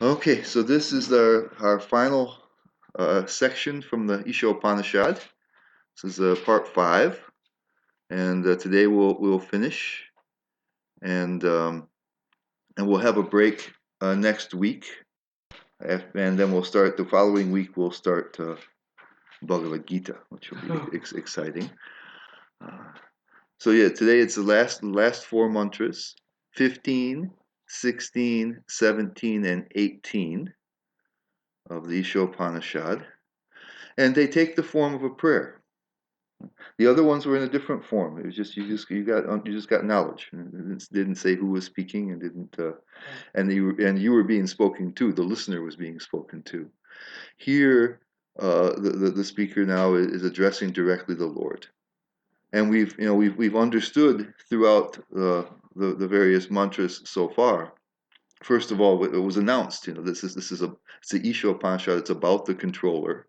Okay, so this is our final section from the Isopanishad. This is part 5, and today we'll finish, and we'll have a break next week, and then we'll start the following week. We'll start Bhagavad Gita, which will be exciting. So yeah, today it's the last four mantras: 15, 16, 17, and 18 of the Isopanishad. And they take the form of a prayer. The other ones were in a different form. It was just you just got knowledge. It didn't say who was speaking, and didn't and you were being spoken to. The listener was being spoken to. Here, the speaker now is addressing directly the Lord, and we've understood throughout the various mantras so far. First of all, it was announced. This is it's the Isha Upanishad. It's about the controller.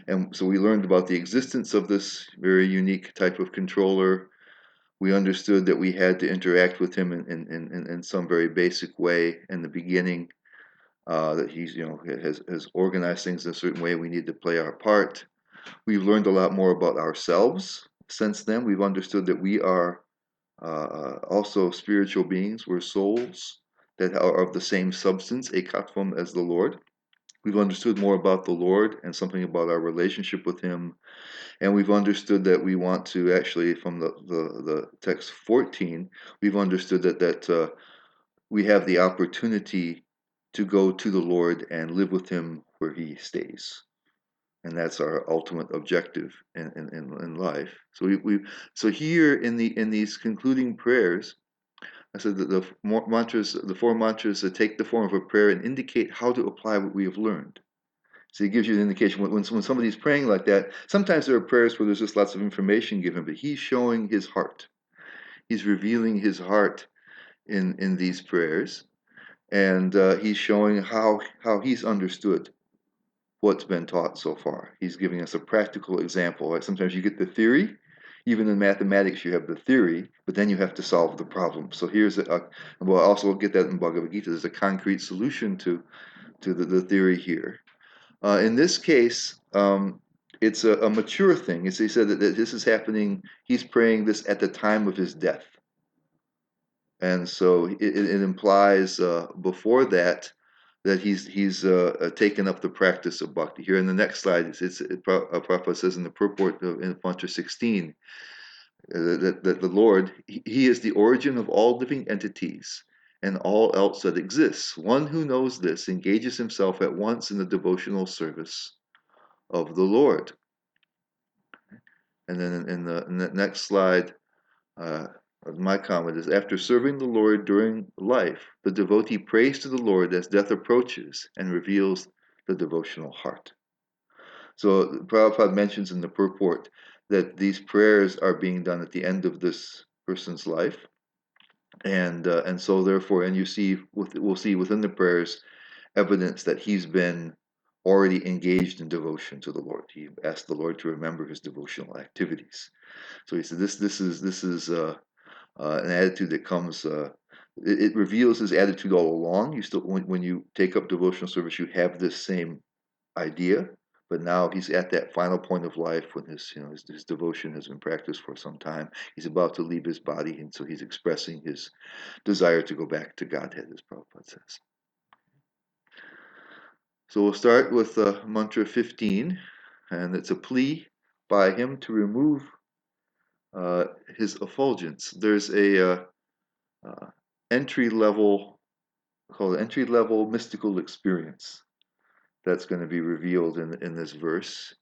And so we learned about the existence of this very unique type of controller. We understood that we had to interact with him in some very basic way in the beginning, that he's, has organized things in a certain way. We need to play our part. We've learned a lot more about ourselves since then. We've understood that we are also spiritual beings. We're souls that are of the same substance, ekatvam, as the Lord. We've understood more about the Lord and something about our relationship with him. And we've understood that we want to actually, from the text 14, we've understood that we have the opportunity to go to the Lord and live with him where he stays. And that's our ultimate objective in life. So here in these concluding prayers, I said that the four mantras that take the form of a prayer and indicate how to apply what we have learned. So it gives you an indication when somebody's praying like that. Sometimes there are prayers where there's just lots of information given, but he's showing his heart. He's revealing his heart in these prayers, and he's showing how he's understood what's been taught so far. He's giving us a practical example. Like sometimes you get the theory. Even in mathematics, you have the theory, but then you have to solve the problem. So here's we'll also get that in Bhagavad Gita. There's a concrete solution to the theory here. In this case, it's a mature thing. He said that this is happening, he's praying this at the time of his death. And so it implies before that he's taken up the practice of bhakti. Here in the next slide, Prabhupada says in the purport in Mantra 16 that the Lord, he is the origin of all living entities and all else that exists. One who knows this engages himself at once in the devotional service of the Lord. And then in the next slide, my comment is, after serving the Lord during life, the devotee prays to the Lord as death approaches and reveals the devotional heart. So Prabhupada mentions in the purport that these prayers are being done at the end of this person's life. And so therefore, and we'll see within the prayers evidence that he's been already engaged in devotion to the Lord. He asked the Lord to remember his devotional activities. So he said, this is an attitude that comes. It reveals his attitude all along. You still, when you take up devotional service, you have this same idea, but now he's at that final point of life when his devotion has been practiced for some time. He's about to leave his body, and so he's expressing his desire to go back to Godhead, as Prabhupada says. So we'll start with mantra 15, and it's a plea by him to remove his effulgence. There's a entry-level mystical experience that's going to be revealed in this verse,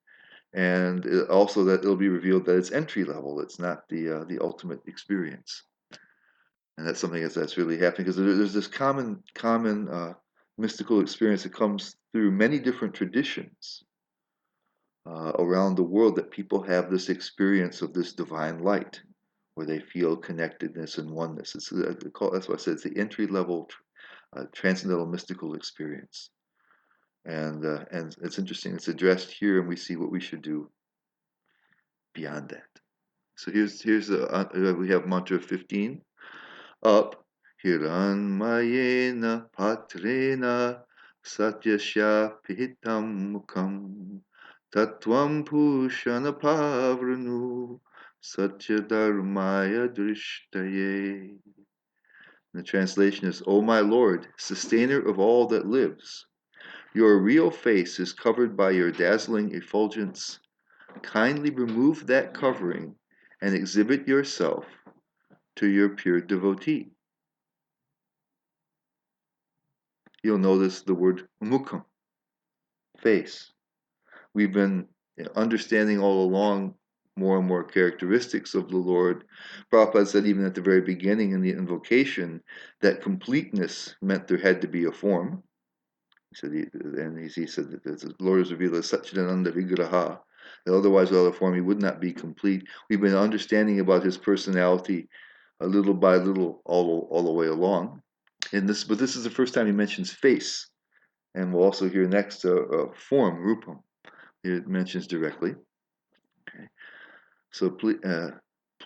and also that it'll be revealed that it's entry level. It's not the ultimate experience, and that's something that's really happening because there's this common mystical experience that comes through many different traditions around the world, that people have this experience of this divine light where they feel connectedness and oneness. That's why I said it's the entry level transcendental mystical experience. And it's interesting. It's addressed here, and we see what we should do beyond that. So we have mantra 15 up. Hiranmayena patrena satyasya pihitam mukham tattvam pushana pavranu satya dharmaya drishtaye. The translation is, O my Lord, sustainer of all that lives, your real face is covered by your dazzling effulgence. Kindly remove that covering and exhibit yourself to your pure devotee. You'll notice the word mukham, face. We've been understanding all along more and more characteristics of the Lord. Prabhupada said even at the very beginning in the invocation that completeness meant there had to be a form. He said, he said that the Lord is revealed as Satchidananda Vigraha, that otherwise without a form he would not be complete. We've been understanding about his personality little by little all the way along. But this is the first time he mentions face, and we'll also hear next form, rupam. It mentions directly. Okay. So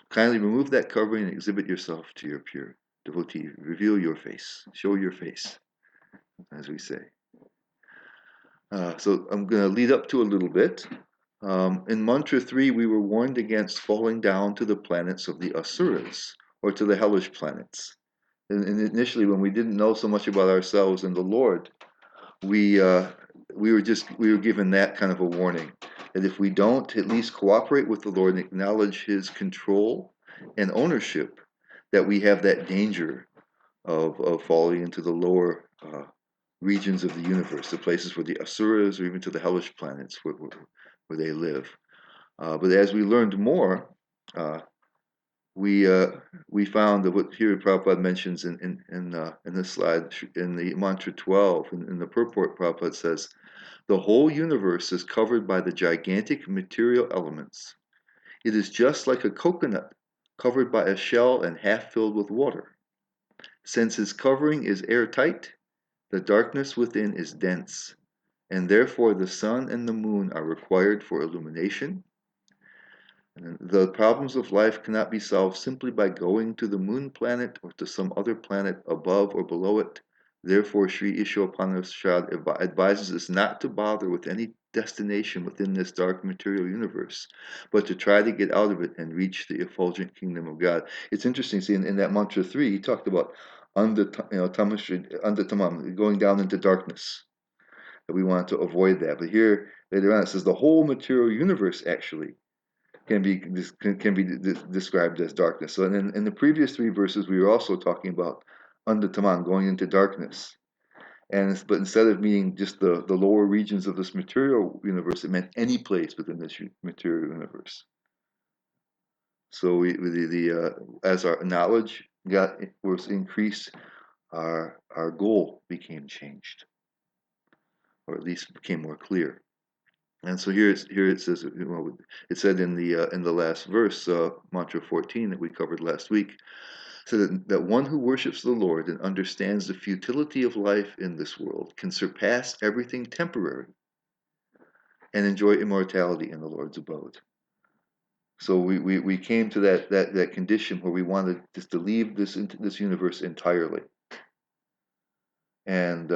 kindly remove that covering and exhibit yourself to your pure devotee. Reveal your face. Show your face, as we say. So I'm going to lead up to a little bit. In Mantra 3, we were warned against falling down to the planets of the Asuras, or to the hellish planets. And initially, when we didn't know so much about ourselves and the Lord, we were given that kind of a warning, that if we don't at least cooperate with the Lord and acknowledge His control and ownership, that we have that danger of falling into the lower regions of the universe, the places where the asuras, or even to the hellish planets where they live. But as we learned more, we found that what here Prabhupada mentions in this slide, in the mantra 12, in the purport, Prabhupada says, the whole universe is covered by the gigantic material elements. It is just like a coconut covered by a shell and half filled with water. Since its covering is airtight, the darkness within is dense, and therefore the sun and the moon are required for illumination. And the problems of life cannot be solved simply by going to the moon planet or to some other planet above or below it. Therefore, Sri Isopanishad advises us not to bother with any destination within this dark material universe, but to try to get out of it and reach the effulgent kingdom of God. It's interesting, see, in that mantra 3, he talked about tamam, going down into darkness, that we want to avoid that. But here, later on, it says the whole material universe actually can be described as darkness. So in the previous 3 verses, we were also talking about taman, going into darkness. But instead of meaning just the lower regions of this material universe, it meant any place within this material universe. So as our knowledge was increased, our goal became changed, or at least became more clear. And so here it says, it said in the last verse, mantra 14 that we covered last week, so that one who worships the Lord and understands the futility of life in this world can surpass everything temporary and enjoy immortality in the Lord's abode. So we came to that condition where we wanted just to leave this universe entirely, and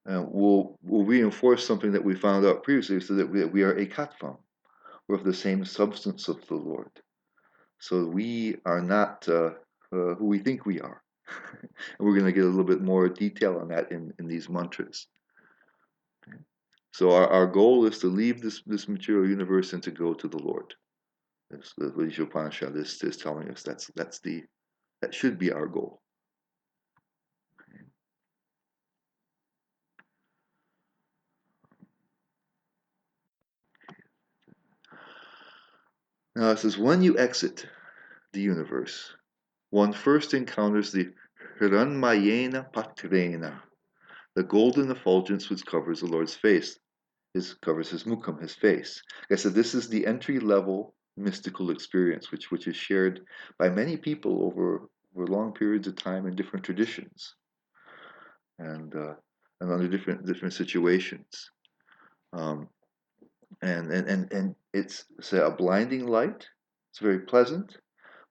we'll reinforce something that we found out previously, so that we are ekatvam. We're of the same substance of the Lord. So we are not who we think we are. And we're going to get a little bit more detail on that in these mantras. Okay. So our goal is to leave this material universe and to go to the Lord. That's the Isopanishad is telling us that should be our goal. Okay. Now it says, when you exit the universe, one first encounters the Hiranmayena Patrena, the golden effulgence which covers the Lord's face. Covers his mukham, his face. Like I said, this is the entry-level mystical experience, which is shared by many people over long periods of time in different traditions, and under different situations. And it's, say, a blinding light. It's very pleasant,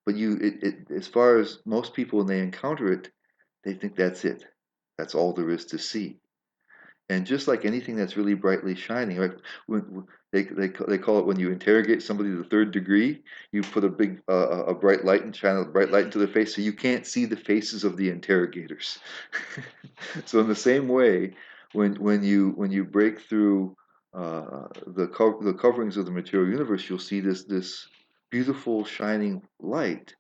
but as far as most people, when they encounter it, they think that's it. That's all there is to see. And just like anything that's really brightly shining, right? They call it when you interrogate somebody to the third degree, you put a big a bright light and shine a bright light into their face, so you can't see the faces of the interrogators. So in the same way, when you break through the coverings of the material universe, you'll see this beautiful shining light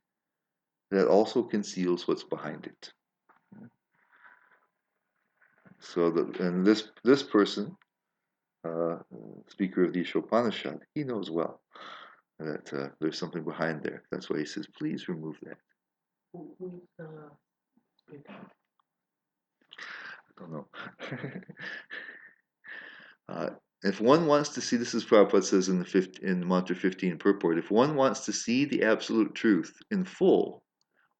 that also conceals what's behind it. So and this person, uh, speaker of the Isopanishad, he knows well that there's something behind there. That's why he says, please remove that. Who is the speaker? I don't know. uh, if one wants to see, this is Prabhupada says in in Mantra 15 purport, if one wants to see the absolute truth in full,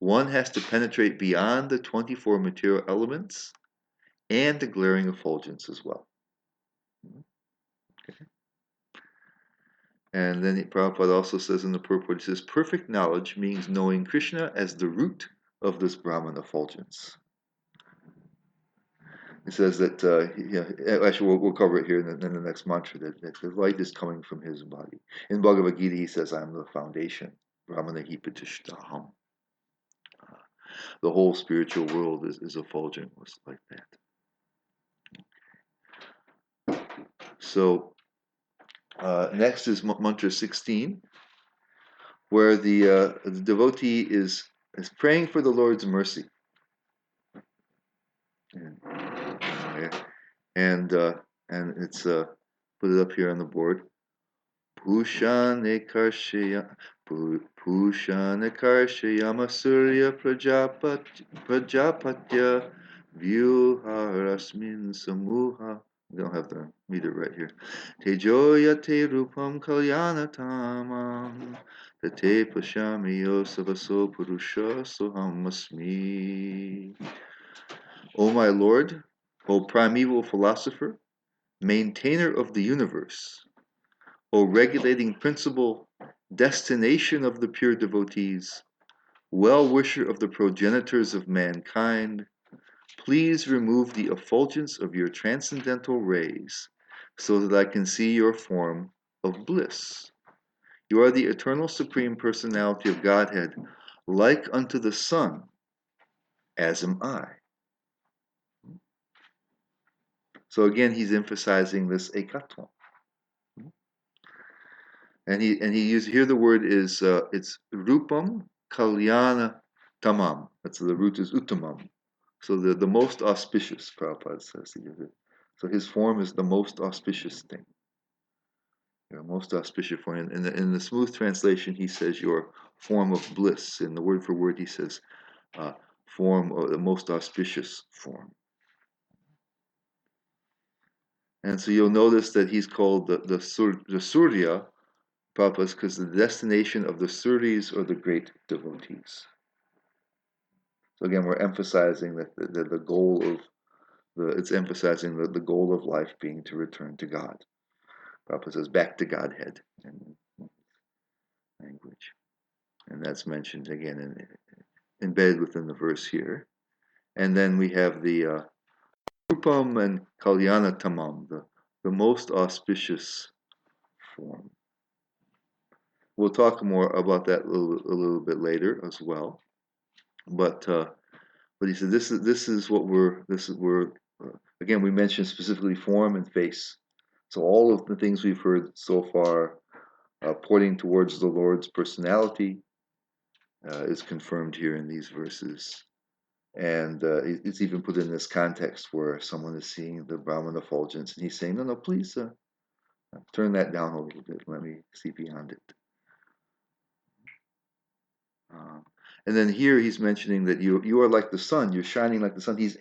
one has to penetrate beyond the 24 material elements and the glaring effulgence as well. Okay. And then Prabhupada also says in the purport, he says, perfect knowledge means knowing Krishna as the root of this Brahman effulgence. He says that, actually, we'll cover it here in the next mantra, that the light is coming from his body. In Bhagavad Gita, he says, I'm the foundation. Brahmana hipatishtaham. The whole spiritual world is effulgent like that. So, next is mantra 16, where the devotee is praying for the Lord's mercy. And it's put it up here on the board. Pushane karshayama surya prajapatya vyuharasmin samuha. We don't have the meter right here. Tejoya te rupam kalyana tamam te pashami yosavaso purusha sohamasmi. O my Lord, O primeval philosopher, maintainer of the universe, O regulating principle, destination of the pure devotees, well-wisher of the progenitors of mankind, please remove the effulgence of your transcendental rays so that I can see your form of bliss. You are the eternal supreme personality of Godhead, like unto the sun, as am I. So again, he's emphasizing this ekatvam. And he used here, the word is it's rupam kalyana tamam. That's the root is uttamam. So the most auspicious, Prabhupada says. So his form is the most auspicious thing. Most auspicious form. In the smooth translation, he says your form of bliss. In the word for word, he says form, or the most auspicious form. And so you'll notice that he's called the Surya, Prabhupada, because the destination of the Suris or the great devotees. So again, we're emphasizing that the goal of it's emphasizing the goal of life being to return to God. Prabhupada says back to Godhead in language. And that's mentioned again embedded within the verse here. And then we have the Rupam and Kalyana Tamam, the most auspicious form. We'll talk more about that a little bit later as well. But he said this is what we're again, we mentioned specifically form and face. So all of the things we've heard so far pointing towards the Lord's personality is confirmed here in these verses. And it's even put in this context where someone is seeing the Brahman effulgence, and he's saying, no, please turn that down a little bit. Let me see beyond it. And then here he's mentioning that you are like the sun. You're shining like the sun. He's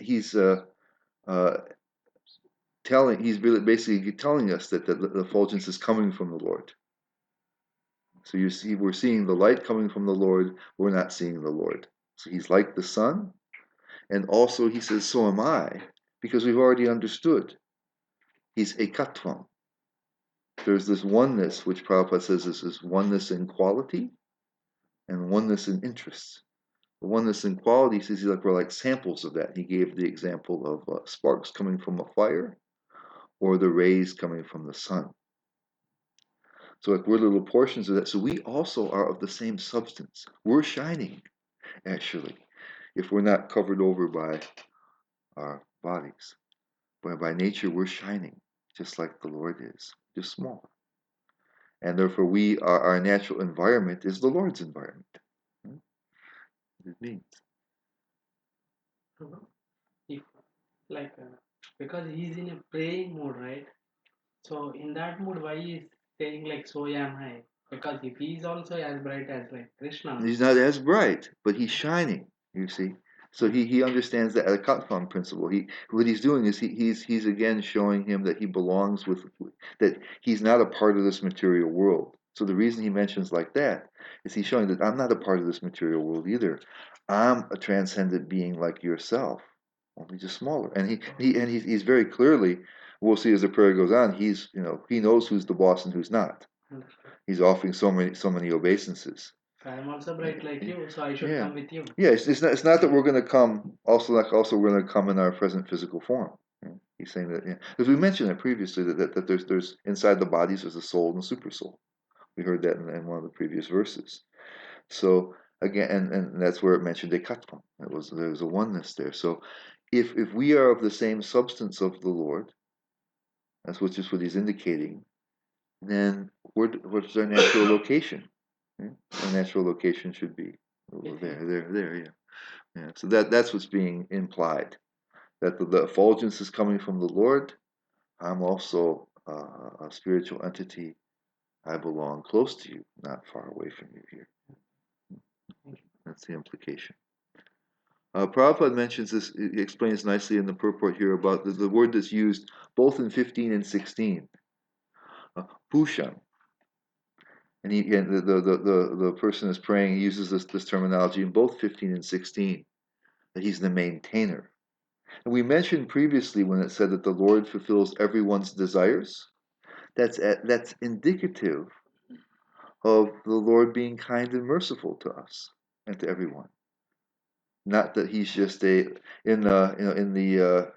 really basically telling us that the effulgence is coming from the Lord. So we're seeing the light coming from the Lord. We're not seeing the Lord. So he's like the sun. And also he says, so am I, because we've already understood. He's ekatvam. There's this oneness, which Prabhupada says is oneness in quality and oneness in interests. The oneness in quality, he says, we're like samples of that. He gave the example of sparks coming from a fire. or the rays coming from the sun. So like we're little portions of that. So we also are of the same substance. We're shining, actually, if we're not covered over by our bodies. But by nature, we're shining, just like the Lord is, just smaller. And therefore, our natural environment is the Lord's environment. It means. If like because he's in a praying mode, right? So in that mood, why is saying like so am I? Because if he is also as bright as like Krishna, He's not as bright, but he's shining, you see. So he understands that Katvan principle. What he's doing is he's again showing him that he belongs with, that he's not a part of this material world. So the reason he mentions like that is he's showing that I'm not a part of this material world either. I'm a transcendent being like yourself, only just smaller. And he's very clearly, we'll see as the prayer goes on, he knows who's the boss and who's not. understood. He's offering so many obeisances. So I am also bright like you, so I should Yeah, come with you. yeah. It's not that we're going to come also we're going to come in our present physical form. Yeah. He's saying that, yeah, because we mentioned it previously that there's inside the bodies there's a soul and a super soul. We heard that in one of the previous verses. So again, and that's where it mentioned ekatvam. There was a oneness there. So if we are of the same substance of the Lord, that's just what he's indicating, then what's our natural location? Yeah? Our natural location should be With him. there, yeah. Yeah, so that's what's being implied. That the effulgence is coming from the Lord. I'm also a spiritual entity. I belong close to you, not far away from you here. That's the implication. Prabhupada mentions this, he explains nicely in the purport here about the word that's used both in 15 and 16. Pushan. And the person is praying, he uses this terminology in both 15 and 16, that he's the maintainer. And we mentioned previously when it said that the Lord fulfills everyone's desires, that's indicative of the Lord being kind and merciful to us and to everyone. Not that he's just in the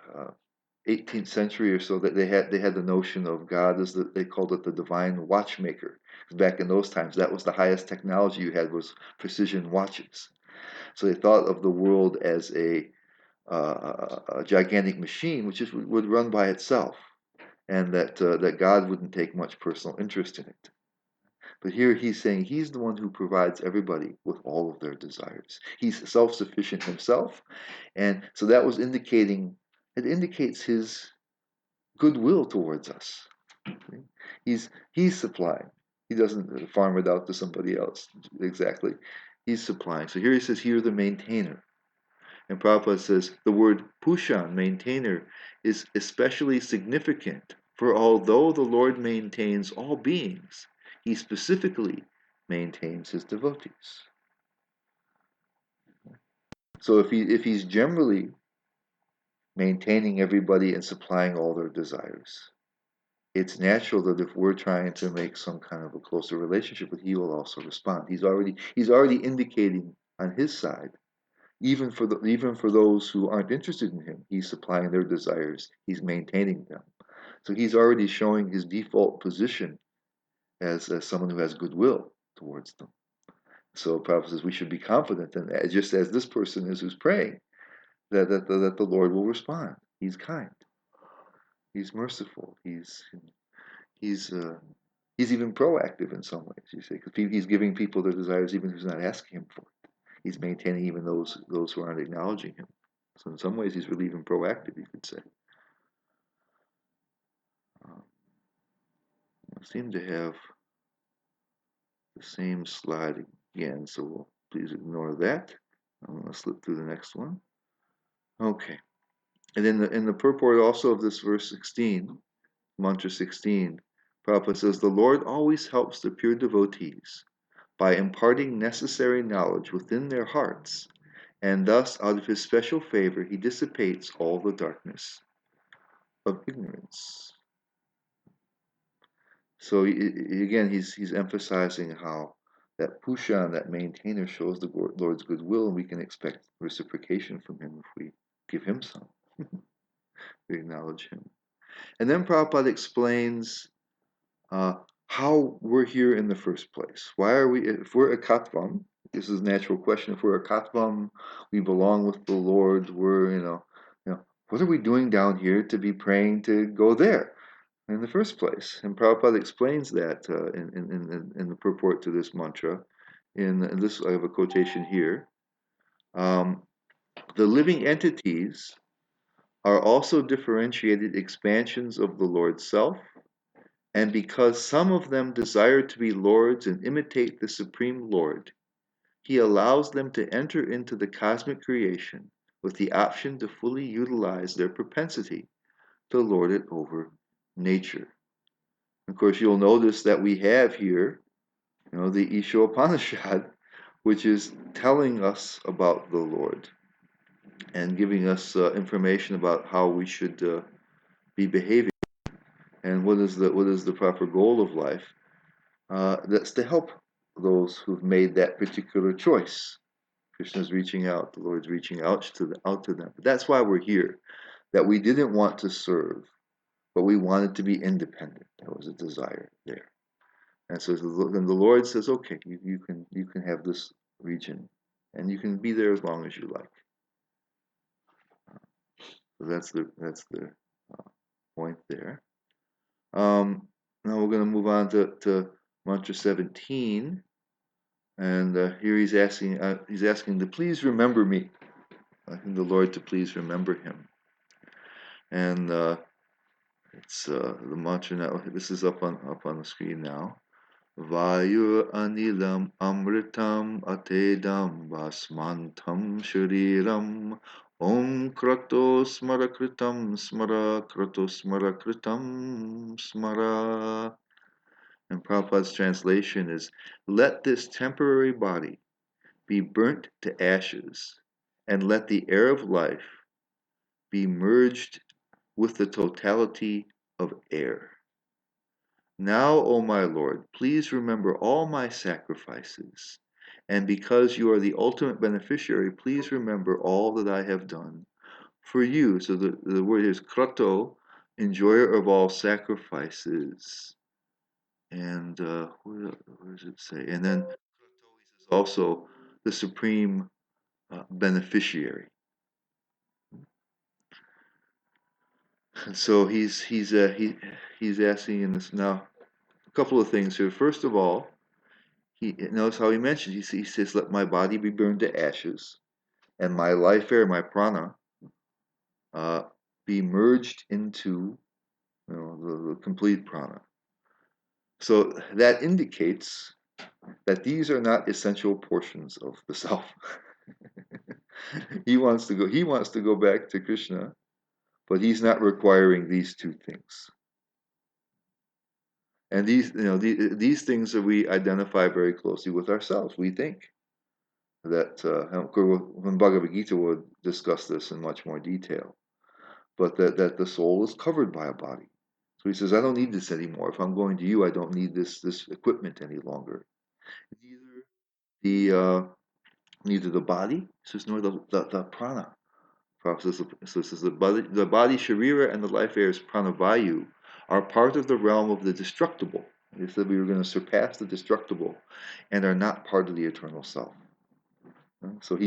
18th century or so that they had the notion of God as they called it the divine watchmaker. Back in those times, that was the highest technology you had was precision watches. So they thought of the world as a gigantic machine which would run by itself, and that God wouldn't take much personal interest in it. But here he's saying he's the one who provides everybody with all of their desires. He's self-sufficient himself, and so that was it indicates his goodwill towards us. He's supplying. He doesn't farm it out to somebody else exactly. He's supplying. So here he says, "Here the maintainer." And Prabhupada says the word Pushan, maintainer, is especially significant, for although the Lord maintains all beings, he specifically maintains his devotees. So if he's generally maintaining everybody and supplying all their desires, it's natural that if we're trying to make some kind of a closer relationship with, he will also respond. He's already indicating on his side, even for those who aren't interested in him, he's supplying their desires. He's maintaining them. So he's already showing his default position as someone who has goodwill towards them. So Prabhupada says we should be confident, and just as this person is who's praying, that the Lord will respond. He's kind. He's merciful. He's he's even proactive in some ways. You see, because he's giving people their desires, even who's not asking him for it. He's maintaining even those who aren't acknowledging him. So in some ways, he's really even proactive, you could say. I seem to have the same slide again, so please ignore that. I'm going to slip through the next one. Okay. And in the purport also of this verse 16, mantra 16, Prabhupada says, the Lord always helps the pure devotees by imparting necessary knowledge within their hearts, and thus out of his special favor he dissipates all the darkness of ignorance. So again, he's emphasizing how that Pushan, that maintainer, shows the Lord's goodwill, and we can expect reciprocation from him if we give him some, we acknowledge him. And then Prabhupada explains uh, how we're here in the first place. Why are we, if we're a Katvam, this is a natural question, if we're a Katvam, we belong with the Lord, we're, what are we doing down here to be praying to go there in the first place? And Prabhupada explains that in the purport to this mantra. In this, I have a quotation here. Um, the living entities are also differentiated expansions of the Lord's self, and because some of them desire to be lords and imitate the Supreme Lord, he allows them to enter into the cosmic creation with the option to fully utilize their propensity to lord it over nature. Of course, you'll notice that we have here, the Isopanishad, which is telling us about the Lord and giving us information about how we should be behaving and what is the proper goal of life. That's to help those who've made that particular choice. Krishna's reaching out, the Lord's reaching out to them. But that's why we're here. That we didn't want to serve, but we wanted to be independent. That was a desire there. And so then the Lord says, okay, you can have this region, and you can be there as long as you like. So that's the uh, point there. Now we're going to move on to mantra 17. And here he's asking to please remember me, asking the Lord to please remember him. And it's the mantra now. This is up on the screen now. Vayu anilam amritam atedam vasmantam shariram om krato smara kritam smara krato smara kritam smara. And Prabhupada's translation is, let this temporary body be burnt to ashes, and let the air of life be merged with the totality of air. Now, O my Lord, please remember all my sacrifices, and because you are the ultimate beneficiary, please remember all that I have done for you. So the word is krato, enjoyer of all sacrifices. And where does it say? And then krato is also the supreme beneficiary. And so he's asking in this now a couple of things here. First of all, he notice how he mentions he says, "Let my body be burned to ashes, and my life air, my prana, uh, be merged into the complete prana." So that indicates that these are not essential portions of the self. He wants to go back to Krishna, but he's not requiring these two things. And these things that we identify very closely with ourselves. We think that, when Bhagavad Gita would discuss this in much more detail, but that the soul is covered by a body. So he says, I don't need this anymore. If I'm going to you, I don't need this equipment any longer. Neither the neither the body, says, nor the prana. Prabhupada says the body, sharira, and the life airs, pranavayu, are part of the realm of the destructible. He said we were going to surpass the destructible and are not part of the eternal self. So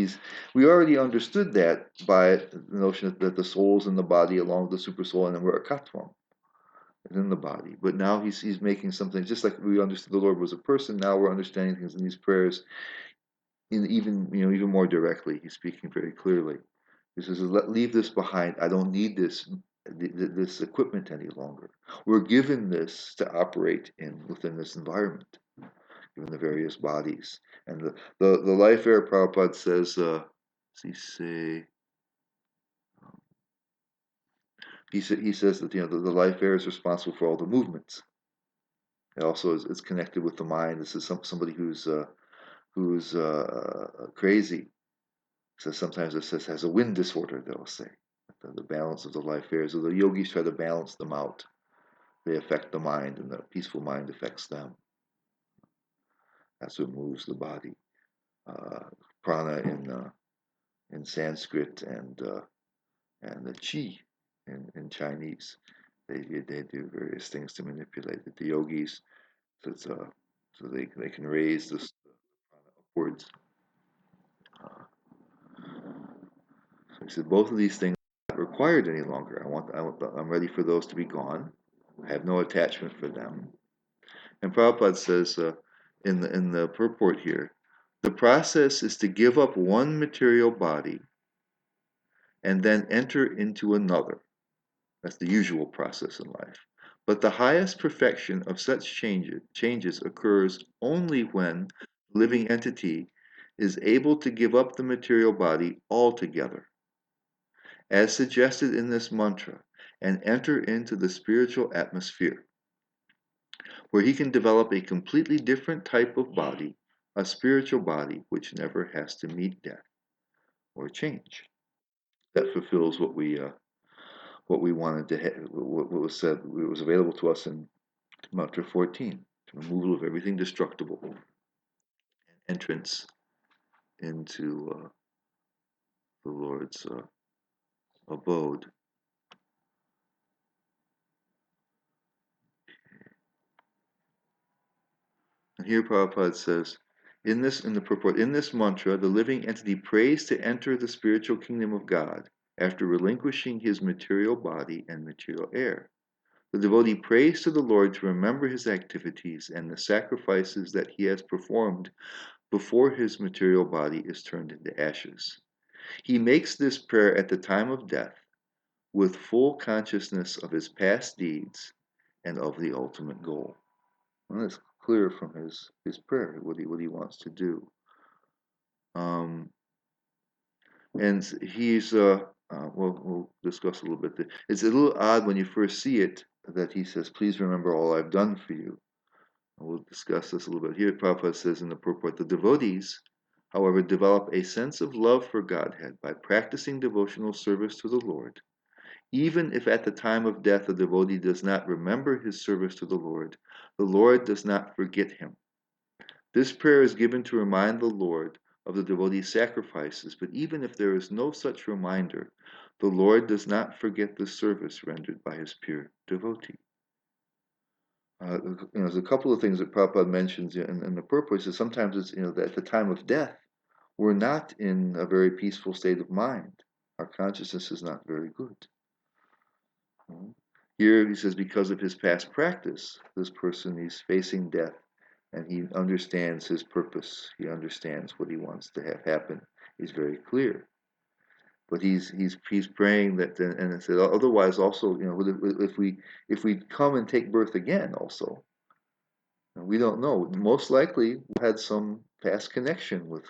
we already understood that by the notion that the soul is in the body along with the super soul, and then we're a katvam in the body. But now he's making something just like we understood the Lord was a person. Now we're understanding things in these prayers in even more directly. He's speaking very clearly. He says, leave this behind. I don't need this equipment any longer. We're given this to operate within this environment, given the various bodies. And the life air, Prabhupada says, he says that the life air is responsible for all the movements. It also is connected with the mind. This is somebody who's crazy. So sometimes it says has a wind disorder. They'll say the balance of the life airs. So the yogis try to balance them out. They affect the mind, and the peaceful mind affects them. That's what moves the body. Prana in Sanskrit and the chi in Chinese they do various things to manipulate it. The yogis, so, so they can raise this prana upwards. Uh, so he said both of these things are not required any longer. I'm ready for those to be gone. I have no attachment for them. And Prabhupada says in the purport here, the process is to give up one material body and then enter into another. That's the usual process in life. But the highest perfection of such changes occurs only when the living entity is able to give up the material body altogether, as suggested in this mantra, and enter into the spiritual atmosphere, where he can develop a completely different type of body, a spiritual body which never has to meet death or change. That fulfills what we wanted to have, what was said, what was available to us in Mantra 14, the removal of everything destructible, and entrance into the Lord's abode. And here Prabhupada says, in the purport, in this mantra, the living entity prays to enter the spiritual kingdom of God after relinquishing his material body and material air. The devotee prays to the Lord to remember his activities and the sacrifices that he has performed before his material body is turned into ashes. He makes this prayer at the time of death with full consciousness of his past deeds and of the ultimate goal. And it's clear from his prayer what he wants to do. And he's we'll discuss a little bit. It's a little odd when you first see it that he says, "Please remember all I've done for you." And we'll discuss this a little bit here. Prabhupada says in the purport, the devotees, however, develop a sense of love for Godhead by practicing devotional service to the Lord. Even if at the time of death the devotee does not remember his service to the Lord does not forget him. This prayer is given to remind the Lord of the devotee's sacrifices, but even if there is no such reminder, the Lord does not forget the service rendered by his pure devotee. There's a couple of things that Prabhupada mentions in the purport. So sometimes it's that at the time of death, we're not in a very peaceful state of mind. Our consciousness is not very good. Here he says, because of his past practice, this person is facing death, and he understands his purpose. He understands what he wants to have happen. He's very clear. But he's praying that, and it said otherwise also, if we come and take birth again also, we don't know. Most likely we had some past connection with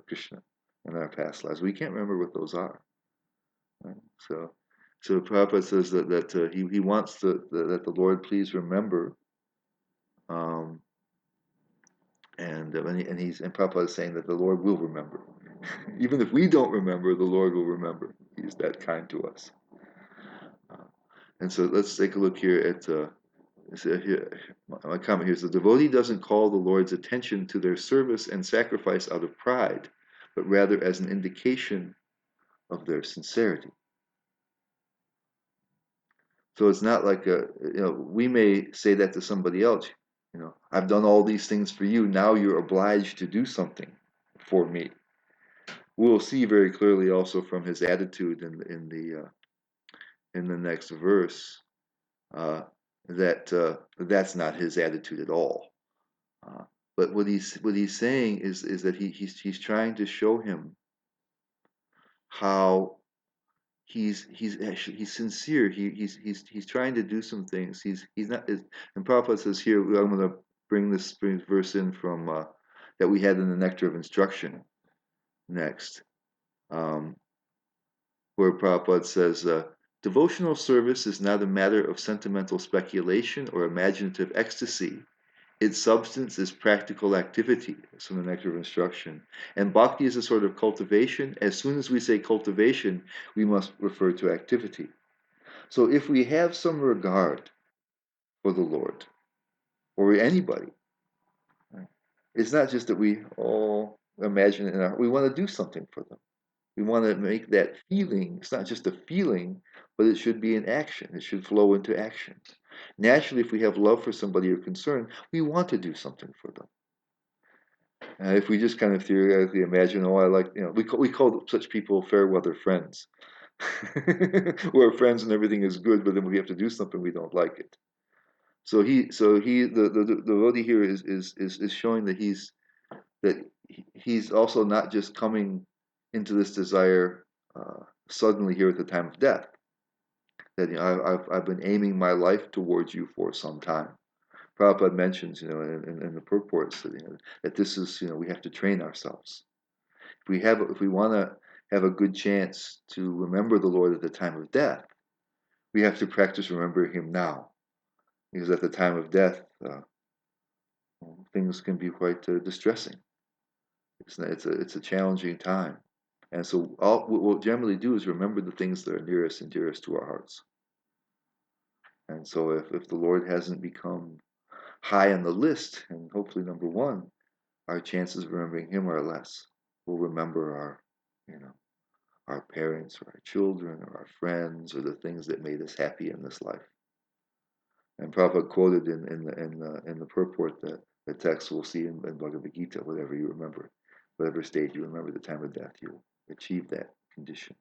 Krishna in our past lives. We can't remember what those are. Right? So Prabhupada says that he wants that the Lord please remember, um, and Prabhupada is saying that the Lord will remember, even if we don't remember, the Lord will remember. He's that kind to us. And so let's take a look here at here, my comment here is the devotee doesn't call the Lord's attention to their service and sacrifice out of pride, but rather as an indication of their sincerity. So it's not like we may say that to somebody else. I've done all these things for you. Now you're obliged to do something for me. We'll see very clearly also from his attitude in the next verse that that's not his attitude at all. But what he's saying is that he's trying to show him how he's sincere. He's trying to do some things. He's not. And Prabhupada says here, I'm going to bring this verse in from that we had in the Nectar of Instruction next, where Prabhupada says, devotional service is not a matter of sentimental speculation or imaginative ecstasy. Its substance is practical activity. That's from the Nectar of Instruction. And bhakti is a sort of cultivation. As soon as we say cultivation, we must refer to activity. So if we have some regard for the Lord or anybody, right, it's not just that we all imagine it we want to do something for them. We want to make that feeling, it's not just a feeling, but it should be in action. It should flow into action. Naturally, if we have love for somebody or concern, we want to do something for them. If we just kind of theoretically imagine, oh, I like, we call such people fair weather friends. We're friends and everything is good, but then we have to do something, we don't like it. The devotee here is showing that he's also not just coming into this desire suddenly here at the time of death. That I've been aiming my life towards you for some time. Prabhupada mentions, in the purports that, that this is, we have to train ourselves. If we want to have a good chance to remember the Lord at the time of death, we have to practice remembering Him now, because at the time of death, things can be quite distressing. It's a challenging time, and so what we'll generally do is remember the things that are nearest and dearest to our hearts. And so if the Lord hasn't become high on the list, and hopefully number one, our chances of remembering Him are less. We'll remember our parents or our children or our friends or the things that made us happy in this life. And Prabhupada quoted in the purport that the text we'll see in Bhagavad Gita, whatever you remember, whatever state you remember the time of death, you'll achieve that condition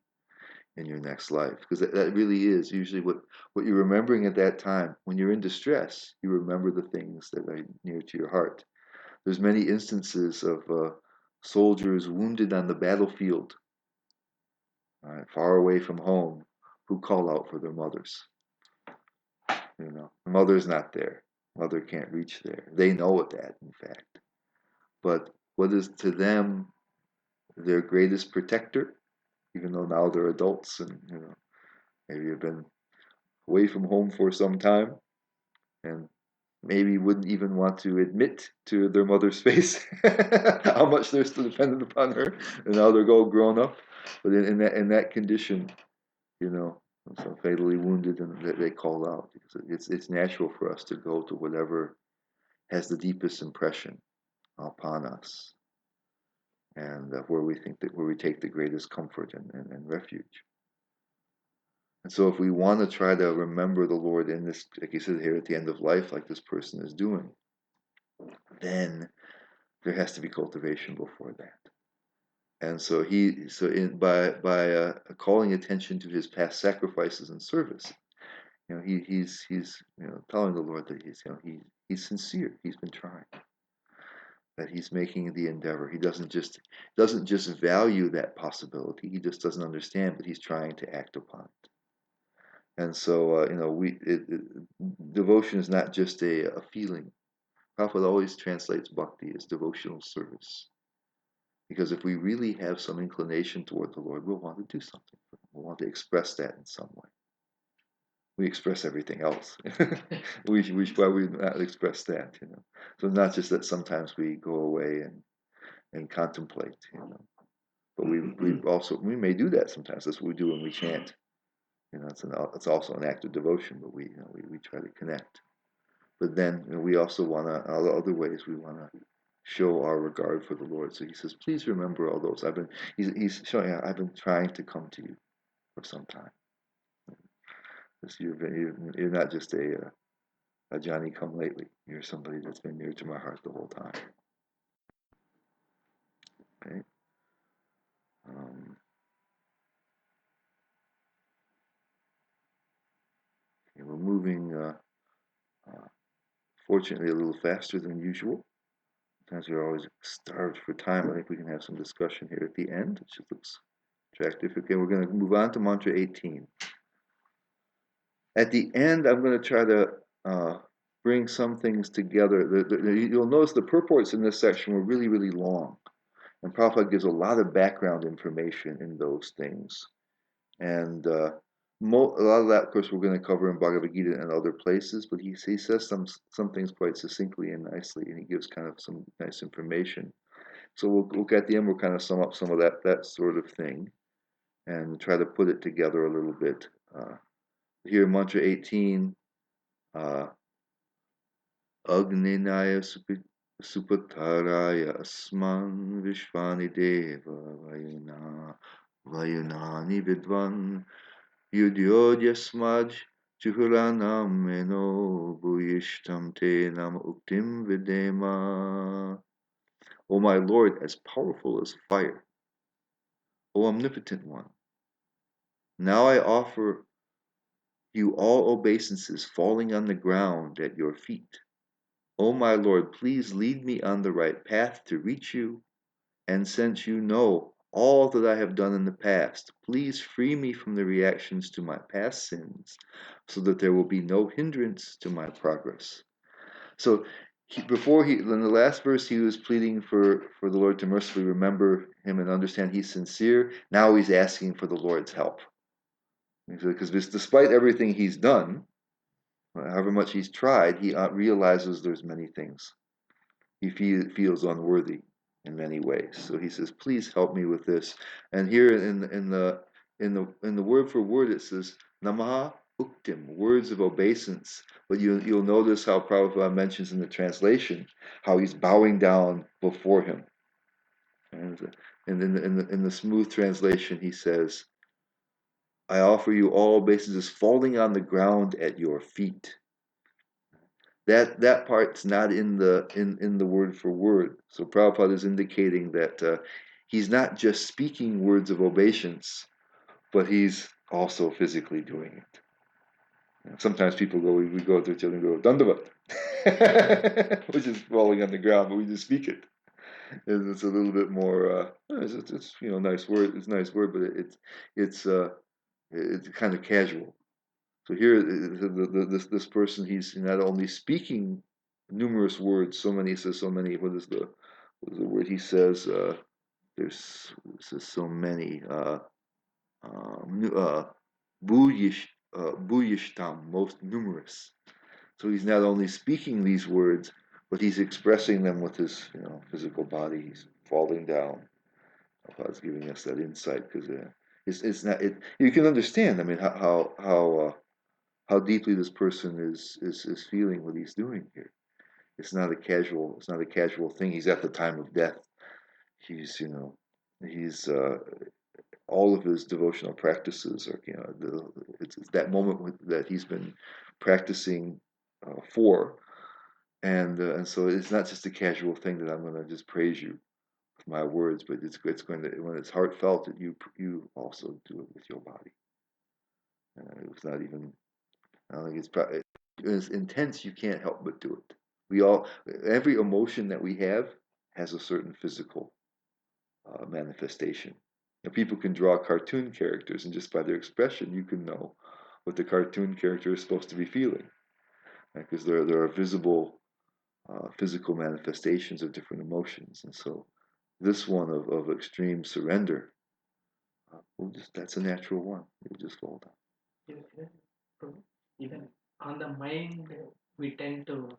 in your next life. Because that really is usually what you're remembering at that time. When you're in distress, you remember the things that are near to your heart. There's many instances of soldiers wounded on the battlefield, far away from home, who call out for their mothers. Mother's not there. Mother can't reach there. They know that, in fact. But what is to them their greatest protector, even though now they're adults and maybe have been away from home for some time and maybe wouldn't even want to admit to their mother's face how much they're still dependent upon her, and now they're all grown up. But in that condition, so fatally wounded, and they call out, because it's natural for us to go to whatever has the deepest impression upon us, and where we take the greatest comfort and refuge. And so if we want to try to remember the Lord in this, like you said here at the end of life, like this person is doing, then there has to be cultivation before that. And so by calling attention to his past sacrifices and service, he's telling the Lord that he's sincere. He's been trying. That he's making the endeavor. He doesn't just value that possibility. He just doesn't understand, but he's trying to act upon it. And so devotion is not just a feeling. Prabhupada always translates bhakti as devotional service. Because if we really have some inclination toward the Lord, we'll want to do something for him. We'll want to express that in some way. We express everything else. Why we not express that, So not just that sometimes we go away and contemplate, But we may do that sometimes. That's what we do when we chant. It's also an act of devotion, but we try to connect. But then we also want to, other ways we want to show our regard for the Lord. So he says, please remember all those. He's showing, I've been trying to come to you for some time. You're not just a Johnny come lately. You're somebody that's been near to my heart the whole time. Okay. We're moving, fortunately, a little faster than usual. Sometimes we're always starved for time. I think we can have some discussion here at the end, which looks attractive. Okay, we're going to move on to mantra 18. At the end, I'm going to try to bring some things together. You'll notice the purports in this section were really, really long. And Prabhupada gives a lot of background information in those things. And a lot of that, of course, we're going to cover in Bhagavad Gita and other places, but he says some things quite succinctly and nicely, and he gives kind of some nice information. So we'll at the end, we'll kind of sum up some of that sort of thing and try to put it together a little bit. Here, mantra 18, Agninaya Supataraya Asman Vishvani Deva Vayunani Vidvan Yudyodhyasmaj Juhuranam Meno Bhuyishtam Te Nam Uktim Videma. O my Lord, as powerful as fire, O omnipotent one, now I offer you all obeisances falling on the ground at your feet. O my Lord, please lead me on the right path to reach you, and since you know all that I have done in the past, please free me from the reactions to my past sins, so that there will be no hindrance to my progress. So in the last verse, he was pleading for the Lord to mercifully remember him and understand he's sincere. Now he's asking for the Lord's help. Because despite everything he's done, however much he's tried, he realizes there's many things. He feels unworthy in many ways. So he says, "Please help me with this." And here in the word for word, it says Namaha Uktim, words of obeisance. But you'll notice how Prabhupada mentions in the translation how he's bowing down before him. And in the smooth translation, he says, "I offer you all obeisances falling on the ground at your feet." That part's not in the word for word. So Prabhupada is indicating that he's not just speaking words of obeisance, but he's also physically doing it. Sometimes people we go to each other and go Dandavat, which is falling on the ground, but we just speak it. It's a little bit more. It's nice word. It's a nice word, but it's kind of casual. So here, this person, he's not only speaking numerous words, so many. He says so many. What is the word he says? Says so many. Bhuyish, bhuyishtam, most numerous. So he's not only speaking these words, but he's expressing them with his physical body. He's falling down. God's giving us that insight because it's not it. You can understand. I mean, how deeply this person is feeling what he's doing here. It's not a casual thing. He's at the time of death. He's he's all of his devotional practices are it's that moment that he's been practicing for, and so it's not just a casual thing that I'm going to just praise you with my words, but it's going to, when it's heartfelt, that you also do it with your body. It's not even, I don't think it's intense. You can't help but do it. Every emotion that we have has a certain physical manifestation. People can draw cartoon characters, and just by their expression, you can know what the cartoon character is supposed to be feeling, because there are visible physical manifestations of different emotions, and so this one of extreme surrender, that's a natural one. You'll just fall down. Even on the mind, we tend to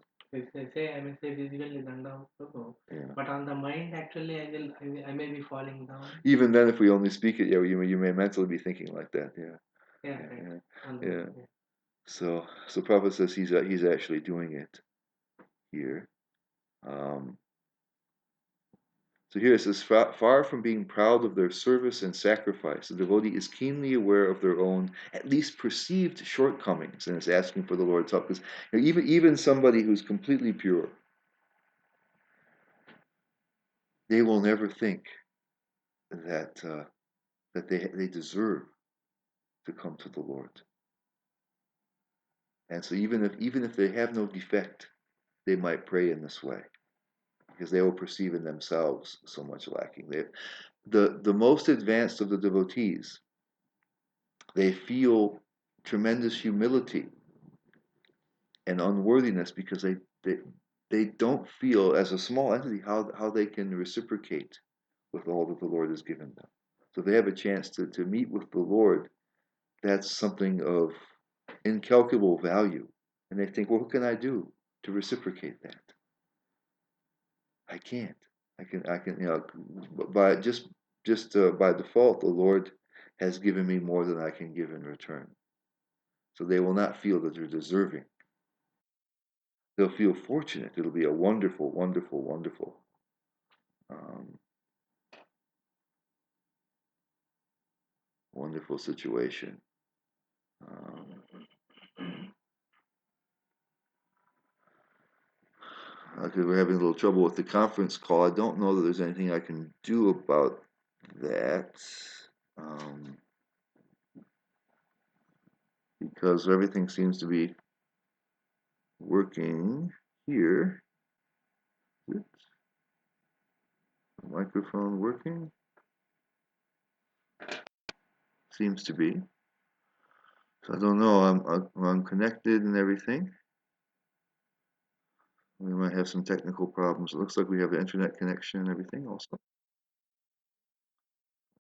say I may say physically danda also, Yeah. but on the mind actually I may be falling down. Even then, if we only speak it, yeah, you may mentally be thinking like that. Yeah. Yeah, Yeah. right. Yeah. Yeah. So Prabhupada says he's actually doing it here. Um, so here it says, far from being proud of their service and sacrifice, the devotee is keenly aware of their own, at least perceived, shortcomings, and is asking for the Lord's help. Because even somebody who's completely pure, they will never think that they deserve to come to the Lord. And so even if they have no defect, they might pray in this way, because they will perceive in themselves so much lacking. The most advanced of the devotees, they feel tremendous humility and unworthiness because they don't feel, as a small entity, how they can reciprocate with all that the Lord has given them. So they have a chance to meet with the Lord. That's something of incalculable value. And they think, well, what can I do to reciprocate that? I can't. I can, by by default, the Lord has given me more than I can give in return. So they will not feel that they're deserving. They'll feel fortunate. It'll be a wonderful, wonderful, wonderful, um, wonderful situation. Um, because we're having a little trouble with the conference call. I don't know that there's anything I can do about that. Um, because everything seems to be working here. Oops. Microphone working? Seems to be. So I don't know. I'm connected and everything. We might have some technical problems. It looks like we have the internet connection and everything also.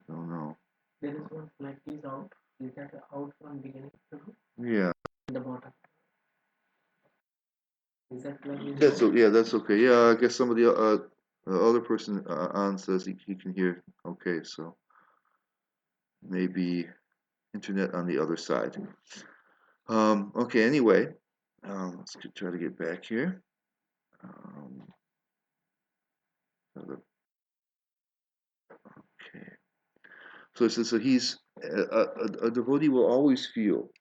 I don't know. There is one flag is out. Is that out from beginning to Yeah. the bottom? Is that flag is That's out? yeah. That's okay. Yeah. I guess somebody the other person on says he can hear. Okay. So maybe internet on the other side. Okay. Anyway, let's try to get back here. Um, okay. So it says so he's a devotee will always feel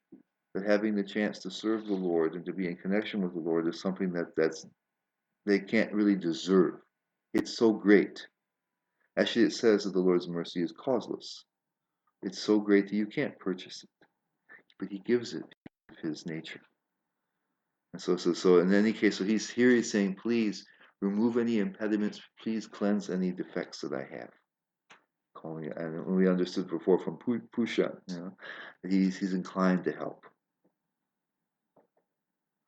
that having the chance to serve the Lord and to be in connection with the Lord is something that's they can't really deserve. It's so great. Actually, it says that the Lord's mercy is causeless. It's so great that you can't purchase it, but He gives it of His nature. And so in any case, so he's saying, please remove any impediments, please cleanse any defects that I have. Calling it, and we understood before from Pusha, that he's inclined to help.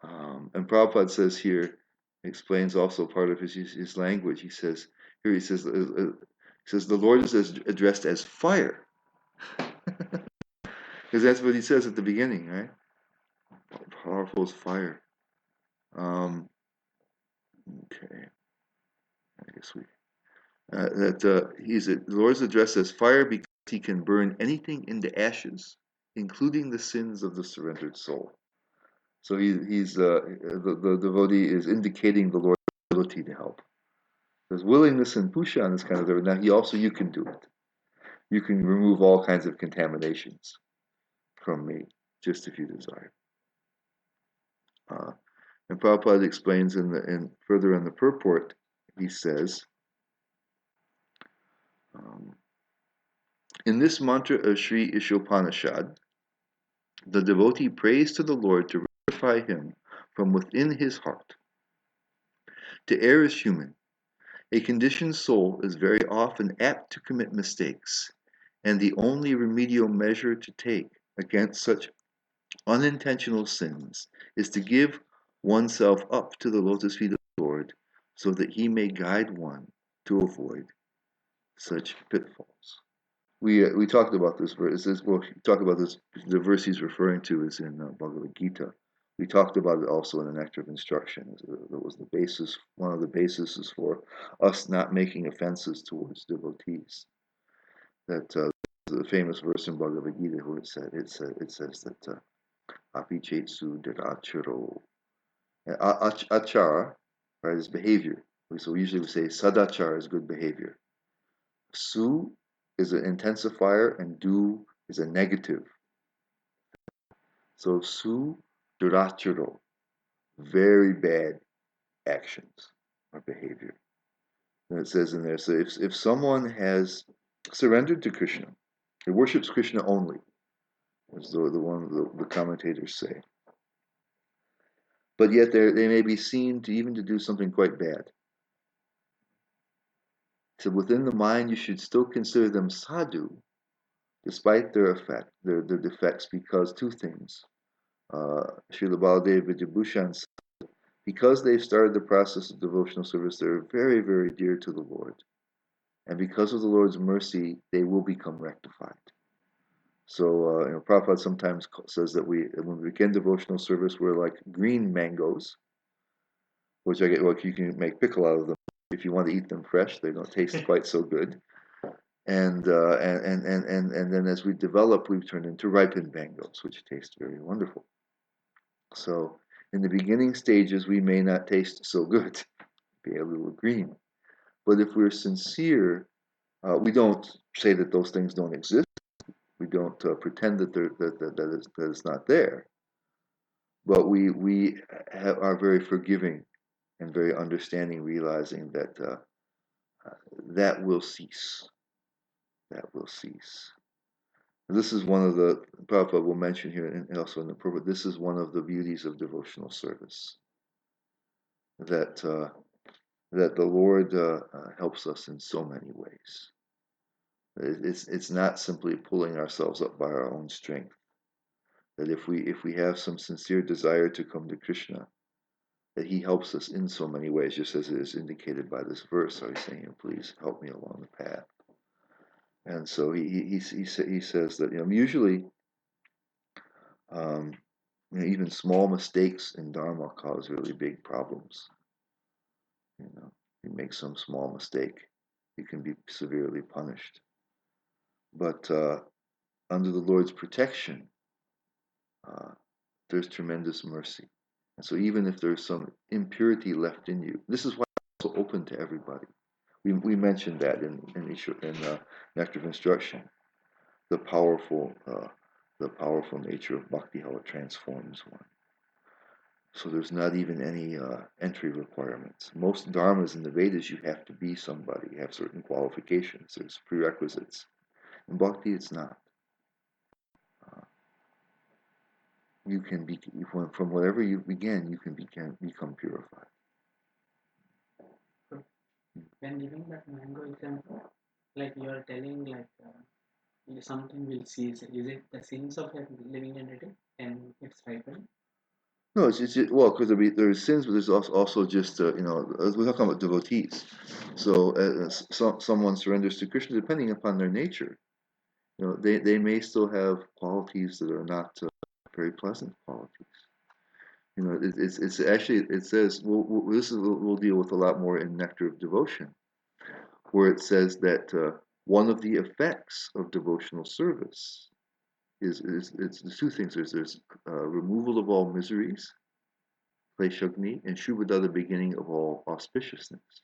And Prabhupada says here, explains also part of his language. He says here he says the Lord is addressed as fire, because that's what he says at the beginning, right? Powerful as fire. Okay, I guess we the Lord is addressed as fire because he can burn anything into ashes, including the sins of the surrendered soul. So he's the devotee is indicating the Lord's ability to help. There's willingness and pusha is kind of there. Now you can do it. You can remove all kinds of contaminations from me, just if you desire. Uh, and Prabhupada explains further in the purport, he says, um, in this mantra of Sri Isopanishad, the devotee prays to the Lord to rectify him from within his heart. To err is human. A conditioned soul is very often apt to commit mistakes, and the only remedial measure to take against such unintentional sins is to give oneself up to the lotus feet of the Lord so that he may guide one to avoid such pitfalls. We talked about this verse. Well, talk about this. The verse he's referring to is in Bhagavad Gita. We talked about it also in the Nectar of Instruction. That was the basis. One of the bases for us not making offenses towards devotees. That the famous verse in Bhagavad Gita where it says that api chetsu diracharo. Achara, right, is behavior. So usually we say sadachara is good behavior. Su is an intensifier and do is a negative. So su duracharo, very bad actions or behavior. And it says in there, so if someone has surrendered to Krishna, he worships Krishna only, as the commentators say, but yet they may be seen to even to do something quite bad. So within the mind, you should still consider them sadhu, despite their defects, because two things. Srila Baladev Vidyabhushan said, because they've started the process of devotional service, they're very, very dear to the Lord. And because of the Lord's mercy, they will become rectified. So, Prabhupada sometimes says that when we begin devotional service, we're like green mangoes, which you can make pickle out of them. If you want to eat them fresh, they don't taste quite so good. And then as we develop, we've turned into ripened mangoes, which taste very wonderful. So in the beginning stages, we may not taste so good, be a little green. But if we're sincere, we don't say that those things don't exist. We don't pretend that that it's not there, but are very forgiving and very understanding, realizing that that will cease. That will cease. This is one of the Prabhupada will mention here, and also in the Prabhupada. This is one of the beauties of devotional service. That that the Lord helps us in so many ways. It's not simply pulling ourselves up by our own strength. That if we have some sincere desire to come to Krishna, that He helps us in so many ways, just as it is indicated by this verse. So He's saying, "Please help me along the path." And so he says that usually um, even small mistakes in Dharma cause really big problems. You make some small mistake, you can be severely punished. But under the Lord's protection, uh, there's tremendous mercy. And so even if there's some impurity left in you, this is why it's also open to everybody. We mentioned that in Nectar of Instruction, the powerful nature of bhakti, how it transforms one. So there's not even any entry requirements. Most dharmas in the Vedas, you have to be somebody. You have certain qualifications. There's prerequisites. In bhakti, it's not. Uh, you can be from whatever you begin, you can become purified. So when giving that mango example, like you are telling, like something will cease. Is it the sins of a living entity and it's ripened? No, it's just, well, because there's sins, but there's also just we're talking about devotees. So someone surrenders to Krishna depending upon their nature. They may still have qualities that are not very pleasant qualities. It's actually, it says, we'll deal with a lot more in Nectar of Devotion, where it says that one of the effects of devotional service is there's two things. There's removal of all miseries, kleshagni, and shubhada, the beginning of all auspiciousness.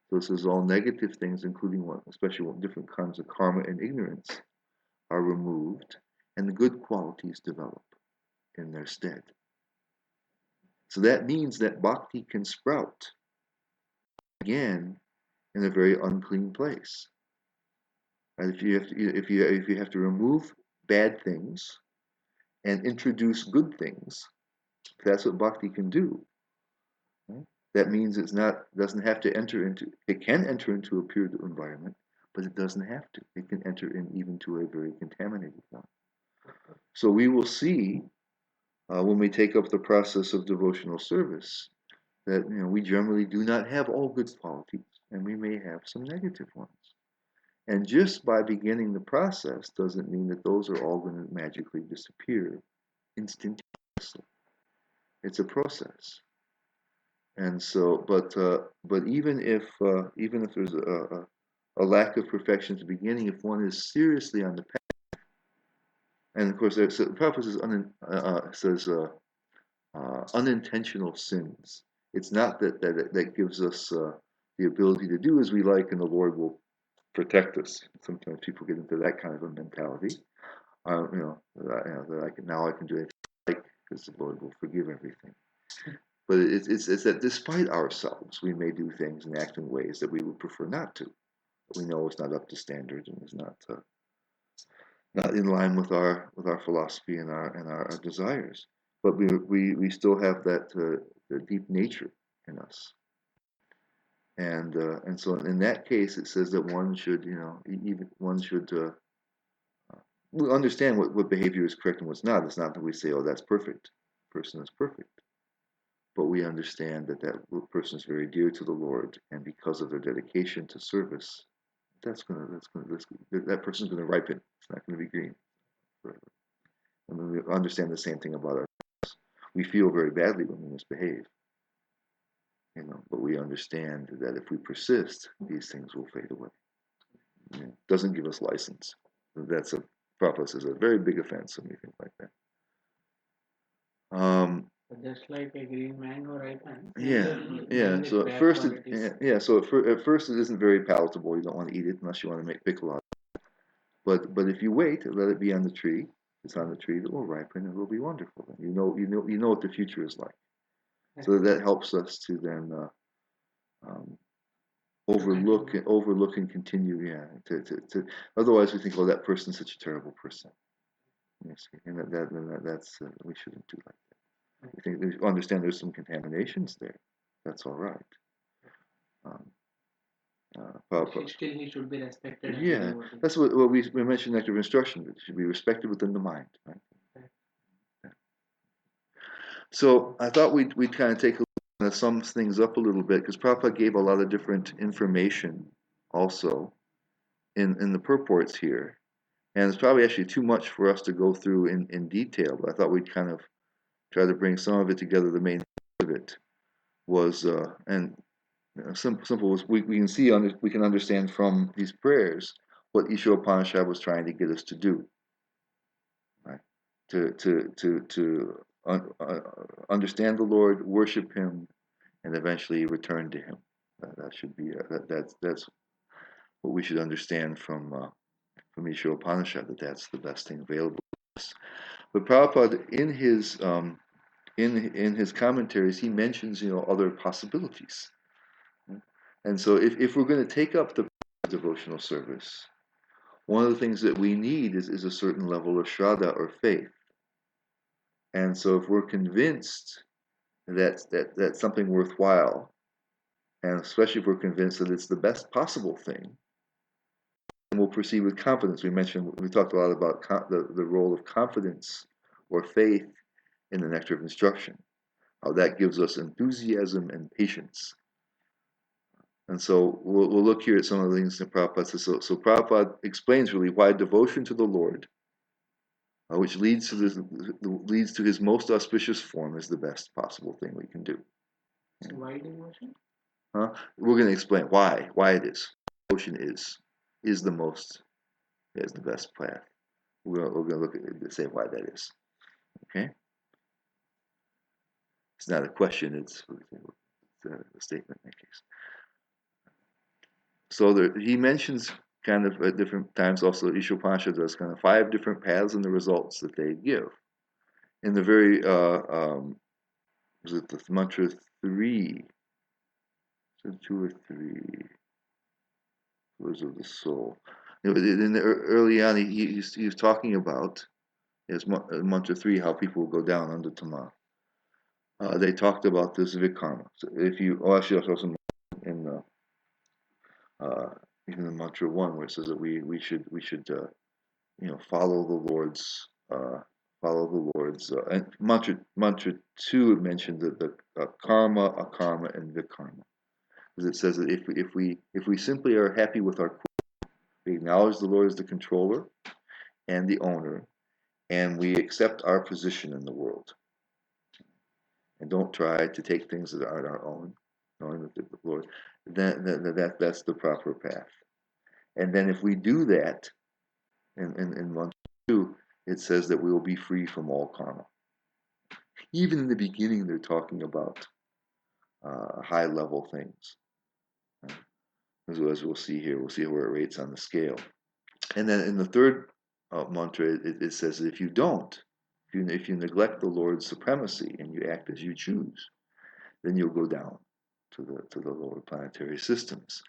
So this is all negative things, including one, especially different kinds of karma and ignorance, are removed, and the good qualities develop in their stead. So that means that bhakti can sprout again in a very unclean place. And if you have to remove bad things and introduce good things, that's what bhakti can do. Right? That means doesn't have to enter into, it can enter into a pure environment, but it doesn't have to. It can enter in even to a very contaminated one. So we will see when we take up the process of devotional service that we generally do not have all good qualities, and we may have some negative ones. And just by beginning the process doesn't mean that those are all going to magically disappear instantaneously. It's a process. And so, but even if there's a lack of perfection at the beginning, if one is seriously on the path, and of course, the Prabhupada says unintentional sins. It's not that gives us the ability to do as we like, and the Lord will protect us. Sometimes people get into that kind of a mentality. That I can do anything I like because the Lord will forgive everything. But it's that despite ourselves, we may do things and act in ways that we would prefer not to. We know it's not up to standard and is not in line with our philosophy and our desires. But we still have that the deep nature in us, and so in that case, it says that one should even one should we understand what behavior is correct and what's not. It's not that we say, oh, that's perfect. The person is perfect. But we understand that person is very dear to the Lord, and because of their dedication to service, that person's gonna ripen. It's not gonna be green forever. And we understand the same thing about ourselves. We feel very badly when we misbehave, but we understand that if we persist, these things will fade away. It doesn't give us license. That's a Prabhupada says a very big offense when we think like that. Just like a green mango ripens, Yeah, naturally yeah. even So with at bad first, qualities. at first it isn't very palatable. You don't want to eat it unless you want to make pickle out. but if you wait and let it be on the tree, it's on the tree that will ripen and will be wonderful. And you know what the future is like. So that helps us to then um, overlook and continue. Yeah, to otherwise we think, oh, that person's such a terrible person. Yes, and that's we shouldn't do like that. We think we understand there's some contaminations there. That's all right. Um, Still, he should be respected as a yeah, devotee. that's what we mentioned in active instruction. It should be respected within the mind, right? Yeah. So I thought we'd kind of take a look at sum things up a little bit because Prabhupada gave a lot of different information also in the purports here. And it's probably actually too much for us to go through in detail, but I thought we'd kind of try to bring some of it together. The main of it was, and simple was we can see, we can understand from these prayers what Isopanishad was trying to get us to do, right? To understand the Lord, worship Him, and eventually return to Him. That should be that's what we should understand from Isopanishad, that that's the best thing available to us. But Prabhupada, in his commentaries, he mentions other possibilities. And so if we're going to take up the devotional service, one of the things that we need is a certain level of shraddha or faith. And so if we're convinced that that's something worthwhile, and especially if we're convinced that it's the best possible thing, then we'll proceed with confidence. We talked a lot about the role of confidence or faith in the nectar of instruction, how that gives us enthusiasm and patience. And so we'll look here at some of the things that Prabhupada says. So Prabhupada explains really why devotion to the Lord, which leads to his most auspicious form, is the best possible thing we can do. So why devotion? We're going to explain why it is. Devotion is the best path. We're going to look at it to say why that is. Okay, it's not a question; it's a statement in that case. So he mentions kind of at different times also Isopanishad does kind of 5 different paths and the results that they give. In the very was it the mantra 3? So 2 or 3 words of the soul. Early on, he was talking about his mantra 3, how people will go down under Tama. They talked about this vikarma. So if you, actually, also in uh, even in mantra 1, where it says that we should follow the Lord's and mantra 2 mentioned the karma, akarma, and vikarma, because it says that if we simply are happy with our, we acknowledge the Lord as the controller and the owner, and we accept our position in the world, and don't try to take things that aren't our own, knowing that the Lord, that's the proper path. And then if we do that, in mantra 2, it says that we will be free from all karma. Even in the beginning, they're talking about high level things. As we'll see here, we'll see where it rates on the scale. And then in the third mantra, it says that if you don't, if you neglect the Lord's supremacy and you act as you choose, then you'll go down to the lower planetary systems.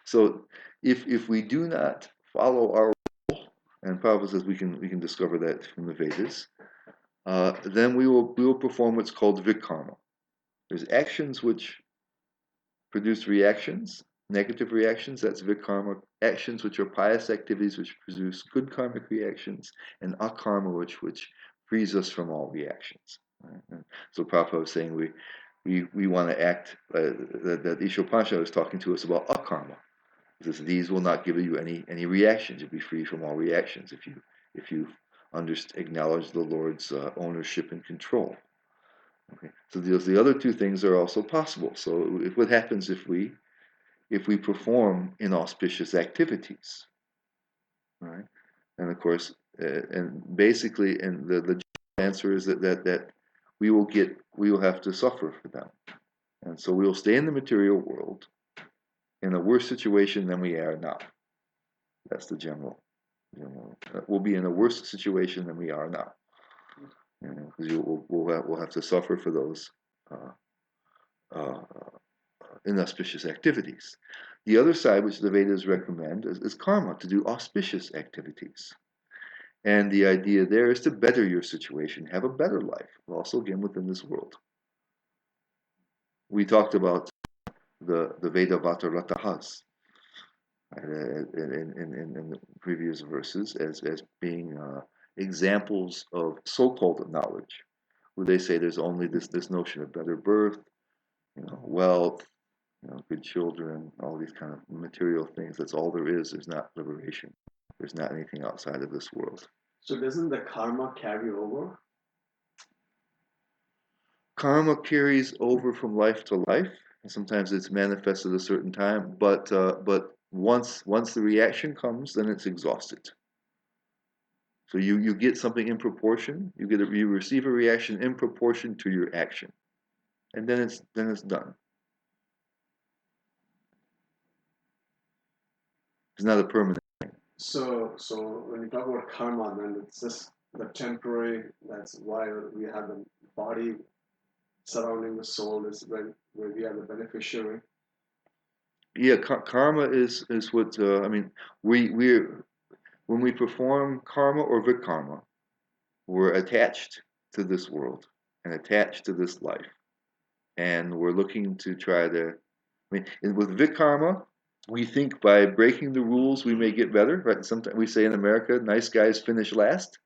So if we do not follow our role, and Prabhupada says we can discover that from the Vedas, then we will perform what's called vikarma. There's actions which produce reactions, negative reactions, that's vikarma. Actions which are pious activities which produce good karmic reactions, and akarma which frees us from all reactions. Right? So Prabhupada was saying we want to act, that Isopanishad was talking to us about akarma. These will not give you any reactions. You'll be free from all reactions if you acknowledge the Lord's ownership and control. Okay. So the other 2 things are also possible. So what happens if we perform inauspicious activities, right? And of course, and basically, and the answer is that we will have to suffer for them, and so we will stay in the material world in a worse situation than we are now. That's the general we'll be in a worse situation than we are now. Because we'll have to suffer for those uh, uh, inauspicious activities. The other side, which the Vedas recommend, is karma, to do auspicious activities. And the idea there is to better your situation, have a better life, also again within this world. We talked about the Veda Vataratahas in the previous verses as being examples of so-called knowledge, where they say there's only this notion of better birth, wealth, good children, all these kind of material things. That's all there is. There's not liberation. There's not anything outside of this world. So doesn't the karma carry over? Karma carries over from life to life, and sometimes it's manifest at a certain time. But once the reaction comes, then it's exhausted. So you get something in proportion. You receive a reaction in proportion to your action, and then it's done. It's not a permanent. So when you talk about karma, then it's just the temporary. That's why we have the body surrounding the soul is where we are the beneficiary. Yeah, karma is what I mean. We when we perform karma or vikarma, we're attached to this world and attached to this life, and we're looking to try to. I mean, with vikarma, we think by breaking the rules we may get better. Right? Sometimes we say in America, "Nice guys finish last."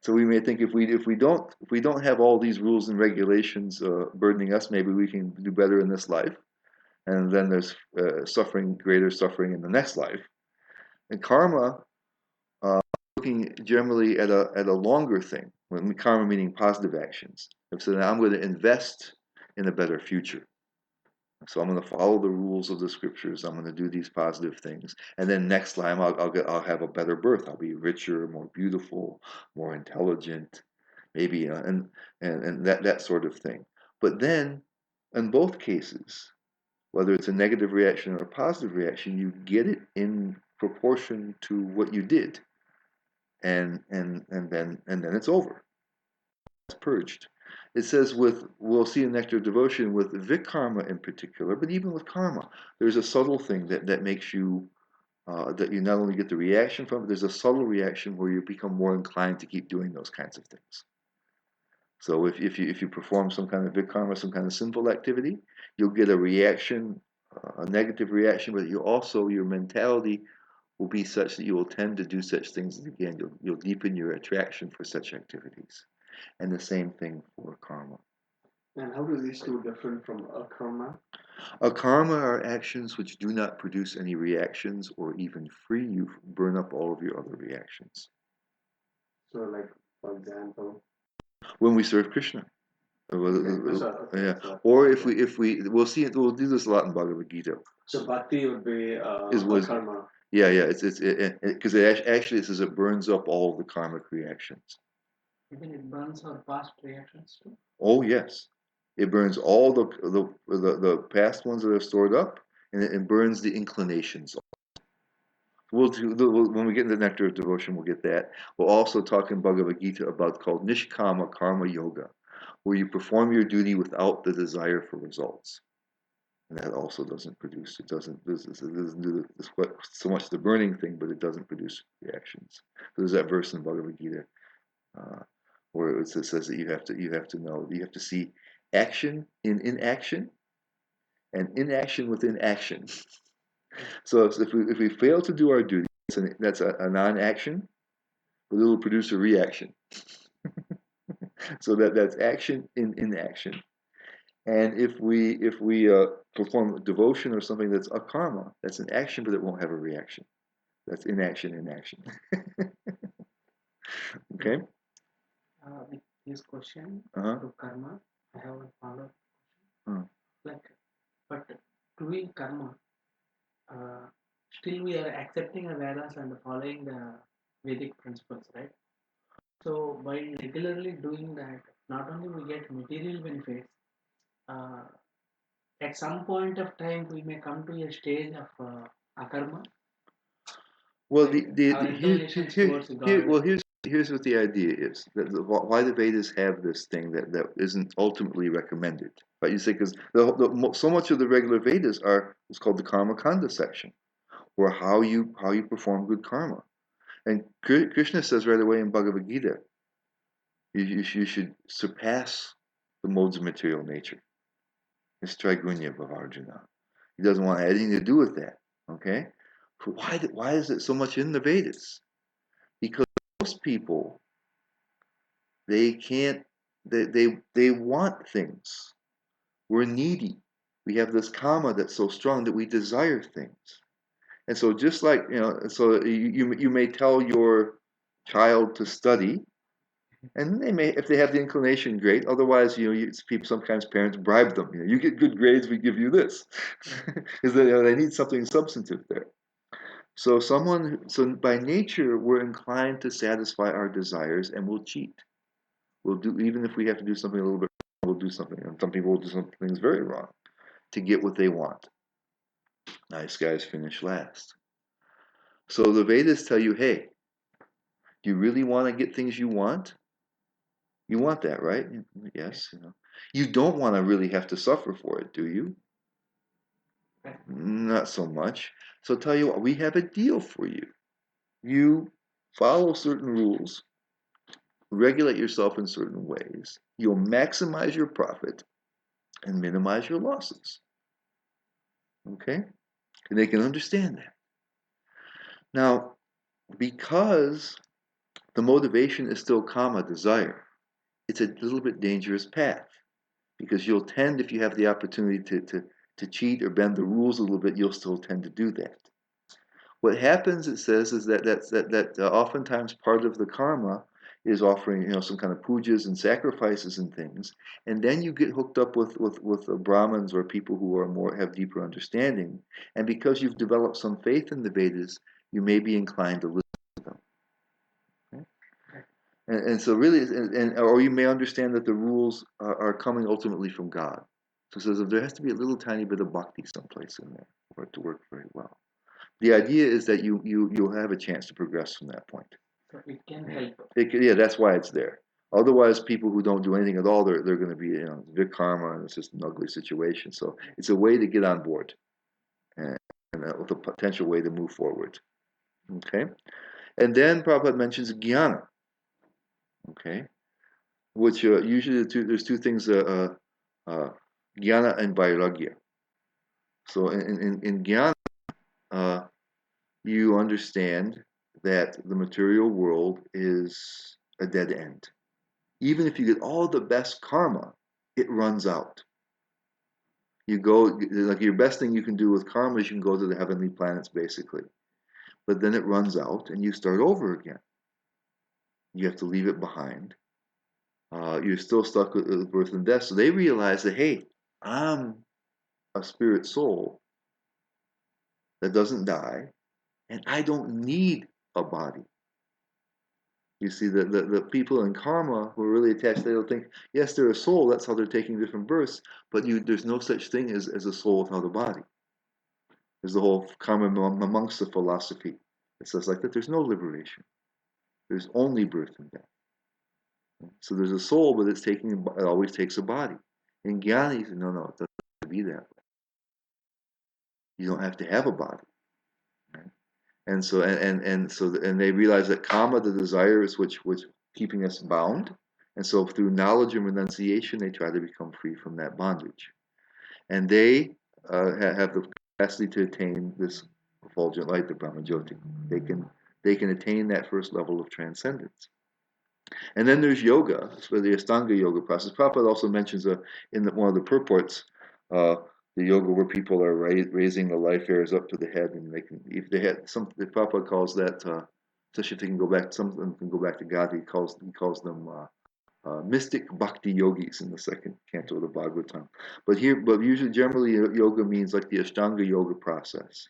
So we may think if we don't have all these rules and regulations burdening us, maybe we can do better in this life. And then there's greater suffering in the next life. And karma, looking generally at a longer thing. When karma meaning positive actions. So now I'm going to invest in a better future. So I'm going to follow the rules of the scriptures. I'm going to do these positive things, and then next time I'll have a better birth. I'll be richer, more beautiful, more intelligent, maybe, and that sort of thing. But then, in both cases, whether it's a negative reaction or a positive reaction, you get it in proportion to what you did, and then it's over. It's purged. It says we'll see in Nectar of Devotion with vikarma in particular, but even with karma, there's a subtle thing that makes you that you not only get the reaction from, but there's a subtle reaction where you become more inclined to keep doing those kinds of things. So if you perform some kind of vikarma, some kind of sinful activity, you'll get a reaction, a negative reaction, but your mentality will be such that you will tend to do such things again. You'll deepen your attraction for such activities. And the same thing for karma. And how do these two different from akarma? Karma are actions which do not produce any reactions or even free you, burn up all of your other reactions. So, like for example, when we serve Krishna. Yeah. Or we'll do this a lot in Bhagavad Gita. So bhakti would be Is was akarma. Yeah, because actually it says it burns up all of the karmic reactions. Even it burns our past reactions too. Oh yes, it burns all the past ones that are stored up, and it burns the inclinations. When we get into the Nectar of Devotion, we'll get that. We'll also talk in Bhagavad Gita about called Nishkama Karma Yoga, where you perform your duty without the desire for results. And that also doesn't produce, it doesn't do so much the burning thing, but it doesn't produce reactions. So there's that verse in Bhagavad Gita where it says that you have to know, you have to see action in inaction and inaction within action. So if we fail to do our duty, that's a non-action, but it will produce a reaction. So that's action in inaction. And if we perform devotion or something that's a karma, that's an action, but it won't have a reaction. That's inaction in action. Okay. With this question Uh-huh. to karma, I have a follow-up Uh-huh. question. Like, but doing karma, still we are accepting the Vedas and following the Vedic principles, right? So by regularly doing that, not only we get material benefits, uh, at some point of time we may come to a stage of akarma. Well, like our inclinations towards God. here's what the idea is. Why the Vedas have this thing that isn't ultimately recommended. Right? You say because so much of the regular Vedas are what's called the Karma Kanda section, or how you perform good karma. And Krishna says right away in Bhagavad Gita, you should surpass the modes of material nature. It's Trigunya of Arjuna. He doesn't want anything to do with that. Okay? Why is it so much in the Vedas? Because most people, they can't, they want things. We're needy. We have this karma that's so strong that we desire things. And so just like, so you may tell your child to study, and they may, if they have the inclination, great. Otherwise, people, sometimes parents bribe them. You get good grades, we give you this, because they need something substantive there. So by nature, we're inclined to satisfy our desires, and we'll cheat. We'll do, even if we have to do something a little bit wrong, we'll do something. And some people will do some things very wrong to get what they want. Nice guys finish last. So the Vedas tell you, hey, do you really want to get things you want? You want that, right? Yes. You don't want to really have to suffer for it, do you? Not so much. So tell you what, we have a deal for you. You follow certain rules, regulate yourself in certain ways. You'll maximize your profit and minimize your losses. Okay? And they can understand that. Now, because the motivation is still kama, desire, it's a little bit dangerous path. Because you'll tend, if you have the opportunity to cheat or bend the rules a little bit, you'll still tend to do that. What happens, it says, is that oftentimes part of the karma is offering, some kind of pujas and sacrifices and things, and then you get hooked up with Brahmins or people who have deeper understanding, and because you've developed some faith in the Vedas, you may be inclined to listen to them. Okay? And so really, or you may understand that the rules are coming ultimately from God. So it says there has to be a little tiny bit of bhakti someplace in there for it to work very well. The idea is that you'll have a chance to progress from that point. So it can help. Yeah, that's why it's there. Otherwise, people who don't do anything at all, they're going to be big karma, and it's just an ugly situation. So it's a way to get on board, and with a potential way to move forward. Okay, and then Prabhupada mentions jnana. Okay, which usually there's two things, jnana and vairagya. So in jnana, you understand that the material world is a dead end. Even if you get all the best karma, it runs out. You go, like your best thing you can do with karma is you can go to the heavenly planets, basically. But then it runs out and you start over again. You have to leave it behind. You're still stuck with birth and death. So they realize that, hey, I'm a spirit soul that doesn't die, and I don't need a body. You see, the people in karma who are really attached, they'll think, yes, they're a soul, that's how they're taking different births, but there's no such thing as a soul without a body. There's the whole karma amongst the philosophy. It says like that, there's no liberation. There's only birth and death. So there's a soul, but it always takes a body. In Jnana, he said, no, it doesn't have to be that way. You don't have to have a body. Right? And so they realize that kama, the desire, is which keeping us bound. And so through knowledge and renunciation, they try to become free from that bondage. And they have the capacity to attain this effulgent light, the Brahmajyoti. They can attain that first level of transcendence. And then there's yoga, so the Astanga yoga process. Prabhupada also mentions in one of the purports, the yoga where people are raising the life airs up to the head, and they can, if they had some, the Prabhupada calls that, especially if they can go back, some of them can go back to God. He calls them mystic bhakti yogis in the second canto of the Bhagavatam. But usually, generally, yoga means like the Ashtanga yoga process,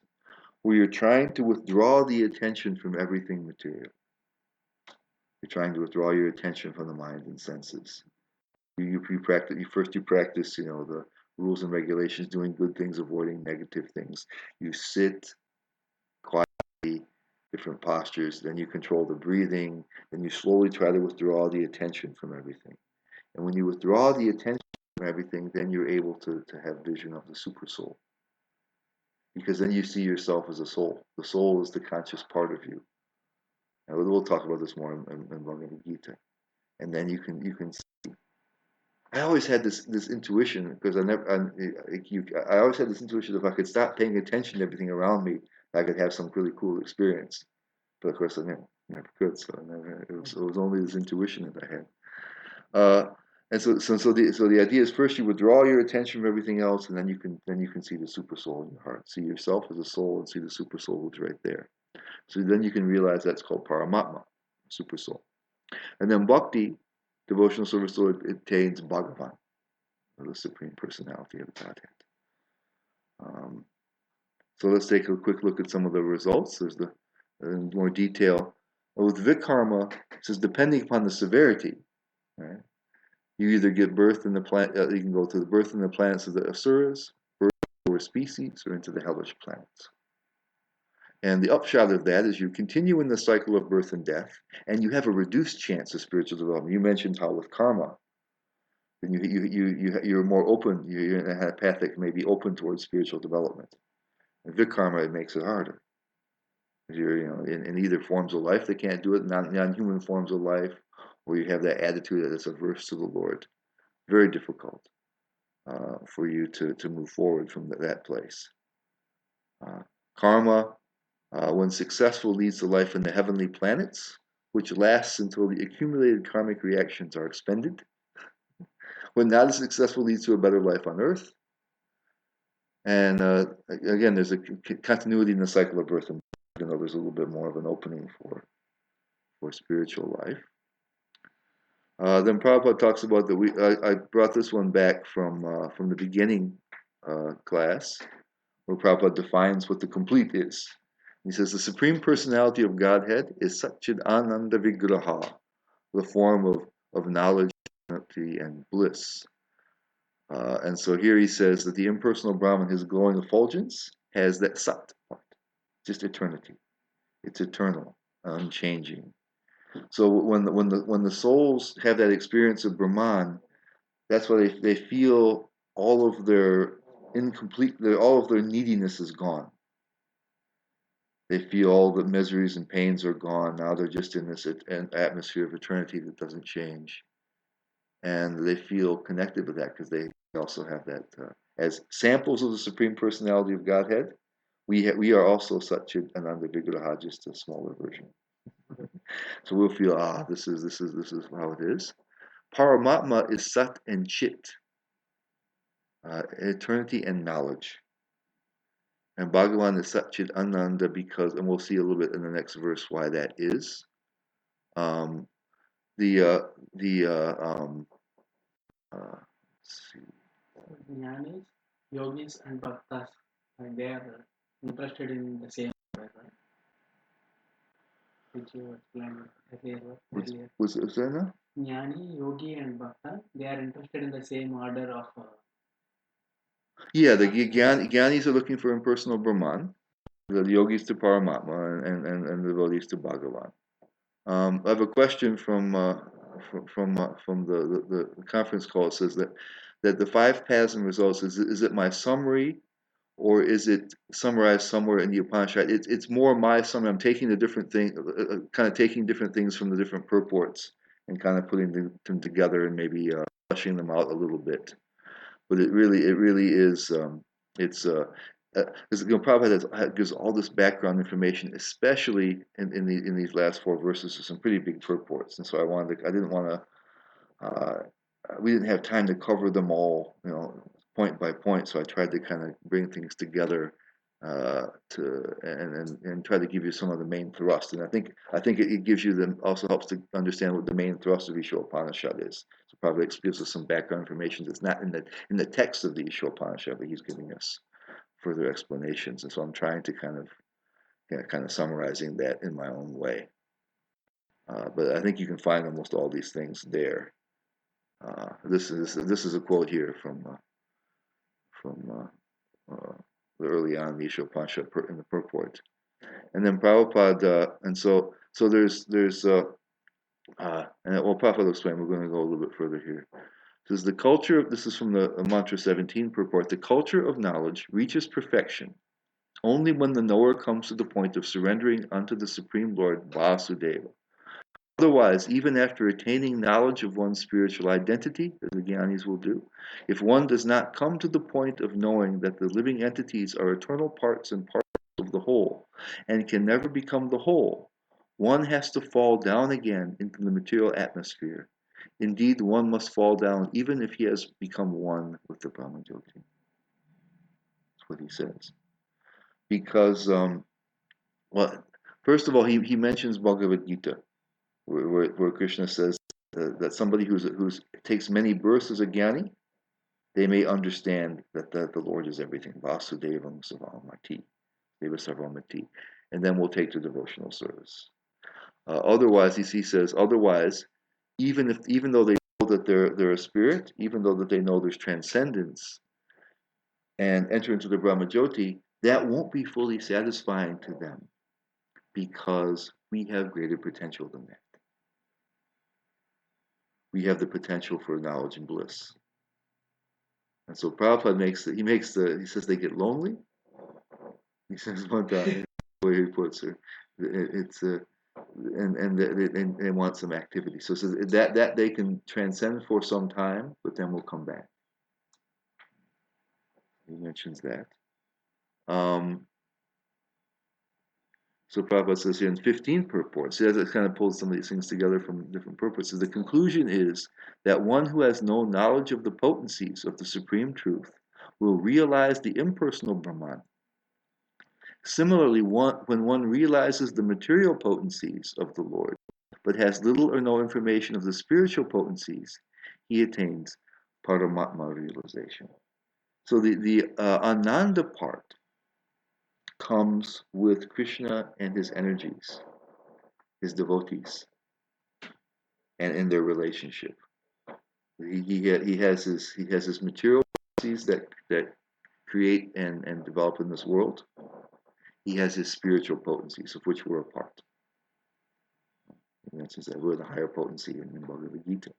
where you're trying to withdraw the attention from everything material. You're trying to withdraw your attention from the mind and senses. You practice, the rules and regulations, doing good things, avoiding negative things. You sit quietly different postures. Then you control the breathing. Then you slowly try to withdraw the attention from everything. And when you withdraw the attention from everything, then you're able to have vision of the super soul. Because then you see yourself as a soul. The soul is the conscious part of you. And we'll talk about this more in Bhagavad Gita. And then you can. I always had this intuition because I always had this intuition that if I could stop paying attention to everything around me, I could have some really cool experience. But of course, I never could. So it was only this intuition that I had. And so the idea is first you withdraw your attention from everything else, and then you can see the super soul in your heart. See yourself as a soul, and see the super soul who's right there. So then you can realize that's called Paramatma, super soul. And then Bhakti, devotional service to it attains Bhagavan, the Supreme Personality of Godhead. So let's take a quick look at some of the results. There's in more detail. With Vikarma, it says depending upon the severity, right? You either get birth in the planet. You can go to the birth in the planets of the Asuras, birth in lower species, or into the hellish planets. And the upshot of that is you continue in the cycle of birth and death, and you have a reduced chance of spiritual development. You mentioned how with karma, then you're more open. You're in a path that may be open towards spiritual development. And Vikarma, it makes it harder. You're in either forms of life that can't do it, non-human forms of life, or you have that attitude that is averse to the Lord. Very difficult for you to move forward from that place. Karma, when successful, leads to life in the heavenly planets, which lasts until the accumulated karmic reactions are expended. When not as successful, leads to a better life on earth. And again, there's a continuity in the cycle of birth and death, even though there's a little bit more of an opening for spiritual life. Then Prabhupada talks about that. I brought this one back from the beginning class, where Prabhupada defines what the complete is. He says the Supreme Personality of Godhead is Satchid Ananda Vigraha, the form of knowledge, unity, and bliss. And so here he says that the impersonal Brahman, his glowing effulgence, has that Sat part, just eternity. It's eternal, unchanging. So when the souls have that experience of Brahman, that's why they feel all of their all of their neediness is gone. They feel all the miseries and pains are gone. Now they're just in this atmosphere of eternity that doesn't change. And they feel connected with that because they also have that. As samples of the Supreme Personality of Godhead, we are also such an Ananda Vigraha, just a smaller version. So we'll feel, this is how it is. Paramatma is Sat and Chit, eternity and knowledge. And Bhagavan is Satchit Ananda because, and we'll see a little bit in the next verse why that is. Um, let's see. Jnanis, yogis, and bhaktas, they are interested in the same way, right? Which you explained earlier. Was that now? Jnani, yogi, and bhakta, they are interested in the same order of. Yeah, the Gyanis are looking for impersonal Brahman, the yogis to Paramatma, and the devotees to Bhagavan. I have a question from the conference call. It says that the 5 paths and results is it my summary, or is it summarized somewhere in the Upanishad? It's more my summary. I'm taking the different thing, kind of taking different things from the different purports and kind of putting them together and maybe fleshing them out a little bit. But it really is. Because Prabhupada gives all this background information, especially in these last 4 verses, of some pretty big purports. And so I didn't want to. We didn't have time to cover them all, point by point. So I tried to kind of bring things together and try to give you some of the main thrust. And I think it gives you also helps to understand what the main thrust of Isopanishad is. So probably gives us some background information that's not in the text of the Isopanishad, but he's giving us further explanations. And so I'm trying to kind of summarizing that in my own way. But I think you can find almost all these things there. This is a quote here from the early on the Isopanishad in the purport. And then Prabhupada, and so there's and well, Prabhupada will explain. We're going to go a little bit further here. Says the culture of, this is from the Mantra 17 purport, the culture of knowledge reaches perfection only when the knower comes to the point of surrendering unto the Supreme Lord Vasudeva. Otherwise, even after attaining knowledge of one's spiritual identity, as the Gyanis will do, if one does not come to the point of knowing that the living entities are eternal parts and parts of the whole, and can never become the whole, one has to fall down again into the material atmosphere. Indeed, one must fall down even if he has become one with the Brahmajyoti. That's what he says. Because, well, first of all, he mentions Bhagavad Gita, where Krishna says that somebody who's takes many births as a jnani, they may understand that the Lord is everything. Vasudevam Savamati, Deva Sarvamati, and then we'll take to devotional service. Otherwise, he says, otherwise, even though they know that they're a spirit, even though that they know there's transcendence, and enter into the Brahmajyoti, that won't be fully satisfying to them because we have greater potential than that. We have the potential for knowledge and bliss. And so Prabhupada he says they get lonely. He says one time, the way he puts it, it's and they want some activity. So it says that they can transcend for some time, but then we'll come back. He mentions that. So Prabhupada says here in 15 purports, he kind of pulls some of these things together from different purports. The conclusion is that one who has no knowledge of the potencies of the Supreme Truth will realize the impersonal Brahman. Similarly, when one realizes the material potencies of the Lord, but has little or no information of the spiritual potencies, he attains Paramatma realization. So the Ananda part comes with Krishna and his energies, his devotees, and in their relationship. He has his material potencies that create and develop in this world. He has his spiritual potencies, of which we're a part. He mentions that we're the higher potency in Bhagavad Gita.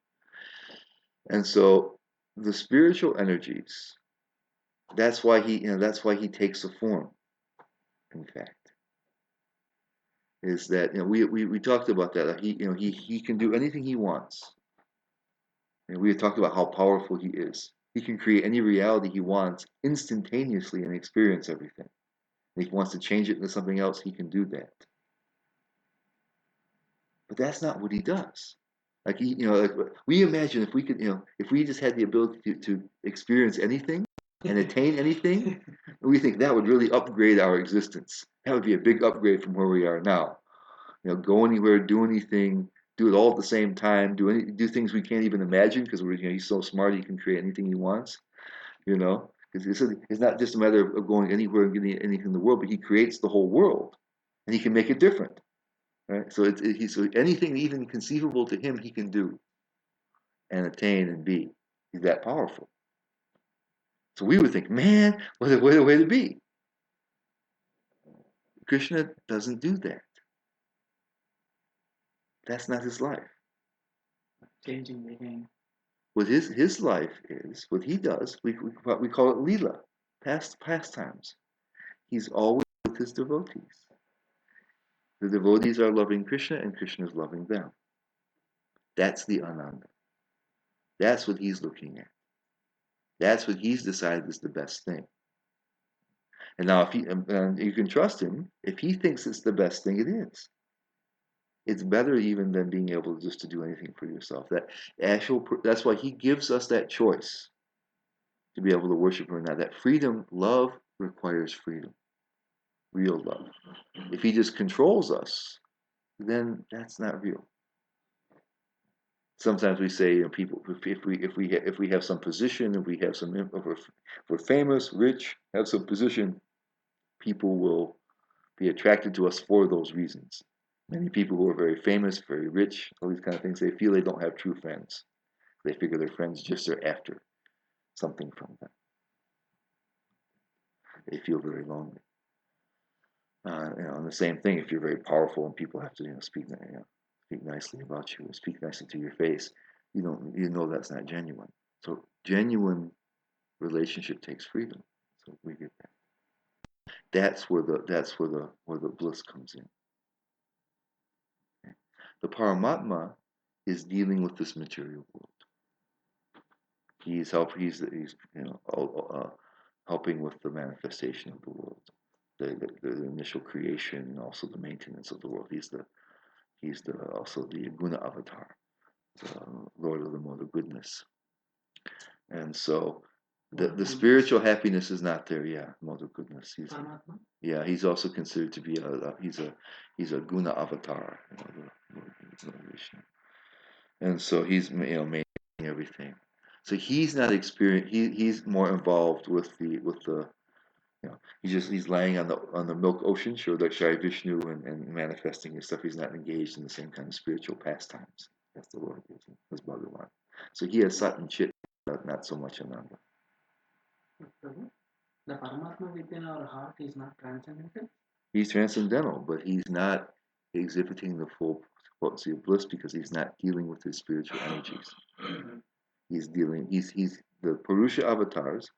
And so the spiritual energies, that's why he takes a form, in fact. Is that we talked about that. He can do anything he wants. And we had talked about how powerful he is. He can create any reality he wants instantaneously and experience everything. And if he wants to change it into something else, he can do that. But that's not what he does. Like we imagine if we could, if we just had the ability to experience anything and attain anything, we think that would really upgrade our existence. That would be a big upgrade from where we are now. Go anywhere, do anything, do it all at the same time, do things we can't even imagine because he's so smart he can create anything he wants. It's not just a matter of going anywhere and getting anything in the world, but he creates the whole world, and he can make it different. Right? So so anything even conceivable to him, he can do and attain and be. He's that powerful. So we would think, man, what a way to be. Krishna doesn't do that. That's not his life. Changing the game. What his life is, what he does, we call it lila, pastimes. He's always with his devotees. The devotees are loving Krishna, and Krishna is loving them. That's the Ananda. That's what he's looking at. That's what he's decided is the best thing. And now, and you can trust him if he thinks it's the best thing. It is. It's better even than being able just to do anything for yourself. That's why he gives us that choice to be able to worship him or not. That freedom, love requires freedom, real love. If he just controls us, then that's not real. Sometimes we say, people, if we have some position, if we're famous, rich, have some position, people will be attracted to us for those reasons. Many people who are very famous, very rich, all these kind of things, they feel they don't have true friends. They figure their friends just are after something from them. They feel very lonely. And the same thing, if you're very powerful and people have to, speak nicely about you or speak nicely to your face, you know that's not genuine. So genuine relationship takes freedom. So we get that. That's where the bliss comes in. Okay? The Paramatma is dealing with this material world. He's helping with the manifestation of the world, the initial creation and also the maintenance of the world. He's also the guna avatar, the Lord of the mode of goodness. And so the spiritual happiness is not there. Yeah, mode of goodness. He's also considered to be he's a guna avatar, Vishnu. And so he's maintaining everything. So he's not he's more involved with the he's laying on the milk ocean, Shodakshai Vishnu, and manifesting his stuff. He's not engaged in the same kind of spiritual pastimes as the Lord is, as Bhagavan. So he has Sat and Chit, not so much Ananda. The Paramatma within our heart is not transcendental? He's transcendental, but he's not exhibiting the full potency of bliss because he's not dealing with his spiritual energies. He's the Purusha avatars,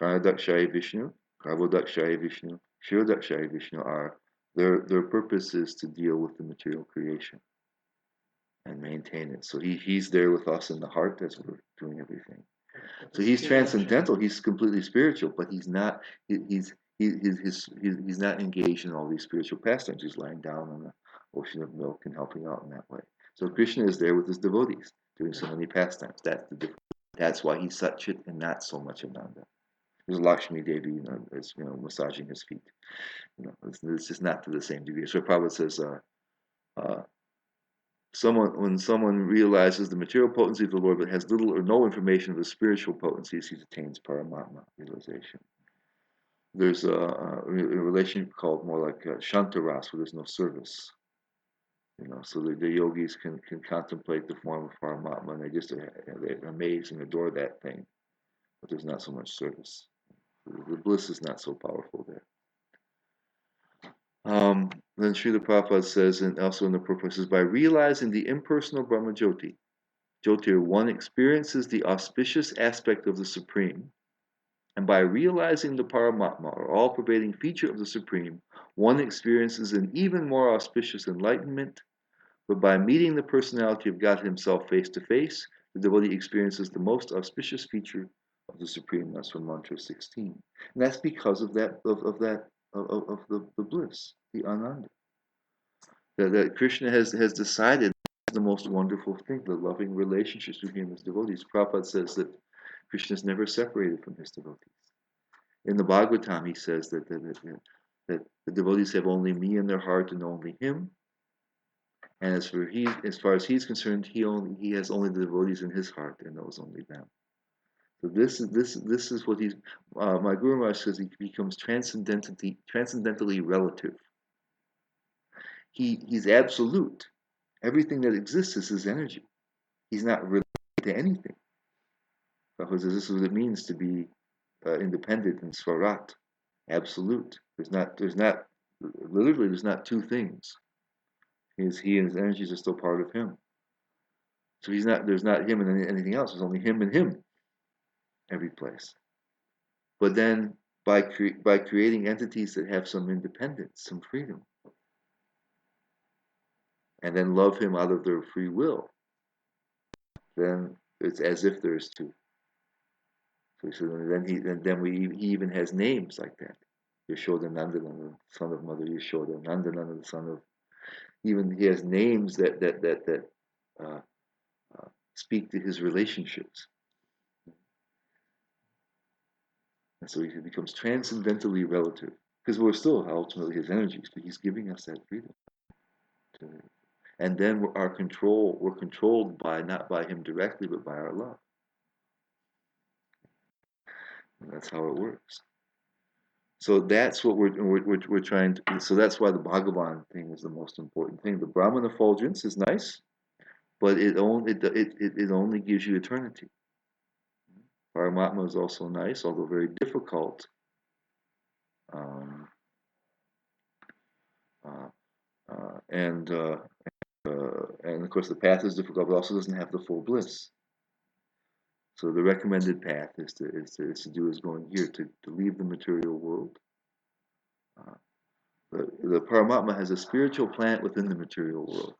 Karadakshaya Vishnu, Garbhodakshaya Vishnu, Kshirodakshaya Vishnu are their purpose is to deal with the material creation and maintain it. So he's there with us in the heart as we're doing everything. So he's transcendental. He's completely spiritual, but he's not. He's not engaged in all these spiritual pastimes. He's lying down on the ocean of milk and helping out in that way. So Krishna is there with his devotees, doing so many pastimes. That's the difference. That's why he's Satchit and not so much Ananda. There's Lakshmi Devi, is massaging his feet. It's just not to the same degree. So Prabhupada says, uh, when someone realizes the material potency of the Lord but has little or no information of the spiritual potencies, he attains Paramatma realization. There's a relation called more like Shantaras, where there's no service. So the yogis can contemplate the form of Paramatma, and they're amazed and adore that thing, but there's not so much service. The bliss is not so powerful there. Then Srila Prabhupada says, and also in the purpose, says, by realizing the impersonal Brahma Jyoti, one experiences the auspicious aspect of the Supreme, and by realizing the Paramatma, or all-pervading feature of the Supreme, one experiences an even more auspicious enlightenment. But by meeting the personality of God Himself face to face, the devotee experiences the most auspicious feature of the Supreme. That's from Mantra 16, and that's because of that of the bliss, the Ananda. That Krishna has decided the most wonderful thing, the loving relationships between his devotees. Prabhupada says that Krishna is never separated from his devotees. In the Bhagavatam, he says that the devotees have only me in their heart and only him. And as far as he's concerned, he has only the devotees in his heart and knows only them. So this is what my Guru Maharaj says, he becomes transcendentally relative. He's absolute. Everything that exists is his energy. He's not related to anything. Because this is what it means to be independent and swarat, absolute. There's not two things. He and his energies are still part of him. So there's not him and anything else. There's only him and him every place. But then by creating entities that have some independence, some freedom, and then love him out of their free will, then it's as if there's two. So he even has names like that. Yashoda Nandana, the son of Mother Yashoda, Nandana, the son of. Even he has names that uh, speak to his relationships, and so he becomes transcendentally relative because we're still ultimately his energies, but he's giving us that freedom. And then we're controlled by not by him directly, but by our love. And that's how it works. So that's what we're trying to. So that's why the Bhagavan thing is the most important thing. The Brahman effulgence is nice, but it only gives you eternity. Paramatma is also nice, although very difficult. Uh, and of course, the path is difficult, but also doesn't have the full bliss. So the recommended path is to do as going here, to leave the material world. Uh, the Paramatma has a spiritual plant within the material world,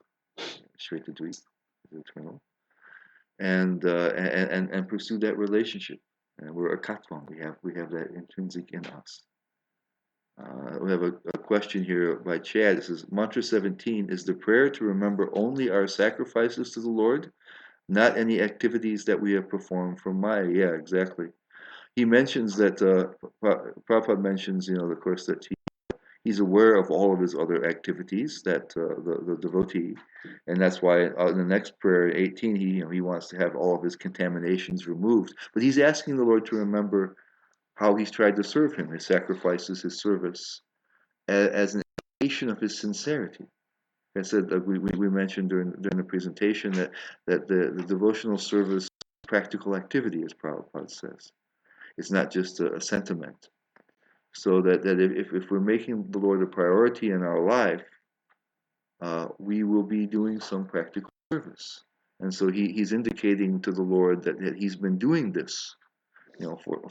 straight to Dweep, is eternal, and pursue that relationship. And we're a Katman. We have that intrinsic in us. We have a question here by Chad. It says, Mantra 17, is the prayer to remember only our sacrifices to the Lord, not any activities that we have performed from Maya? Yeah, exactly. He mentions that, Prabhupada mentions, of course, that he's aware of all of his other activities, that the devotee, and that's why in the next prayer, 18, he wants to have all of his contaminations removed. But he's asking the Lord to remember how he's tried to serve him, his sacrifices, his service, as an indication of his sincerity. I said that we mentioned during the presentation that the devotional service is a practical activity, as Prabhupada says. It's not just a sentiment. So that if we're making the Lord a priority in our life, we will be doing some practical service. And so he's indicating to the Lord that he's been doing this,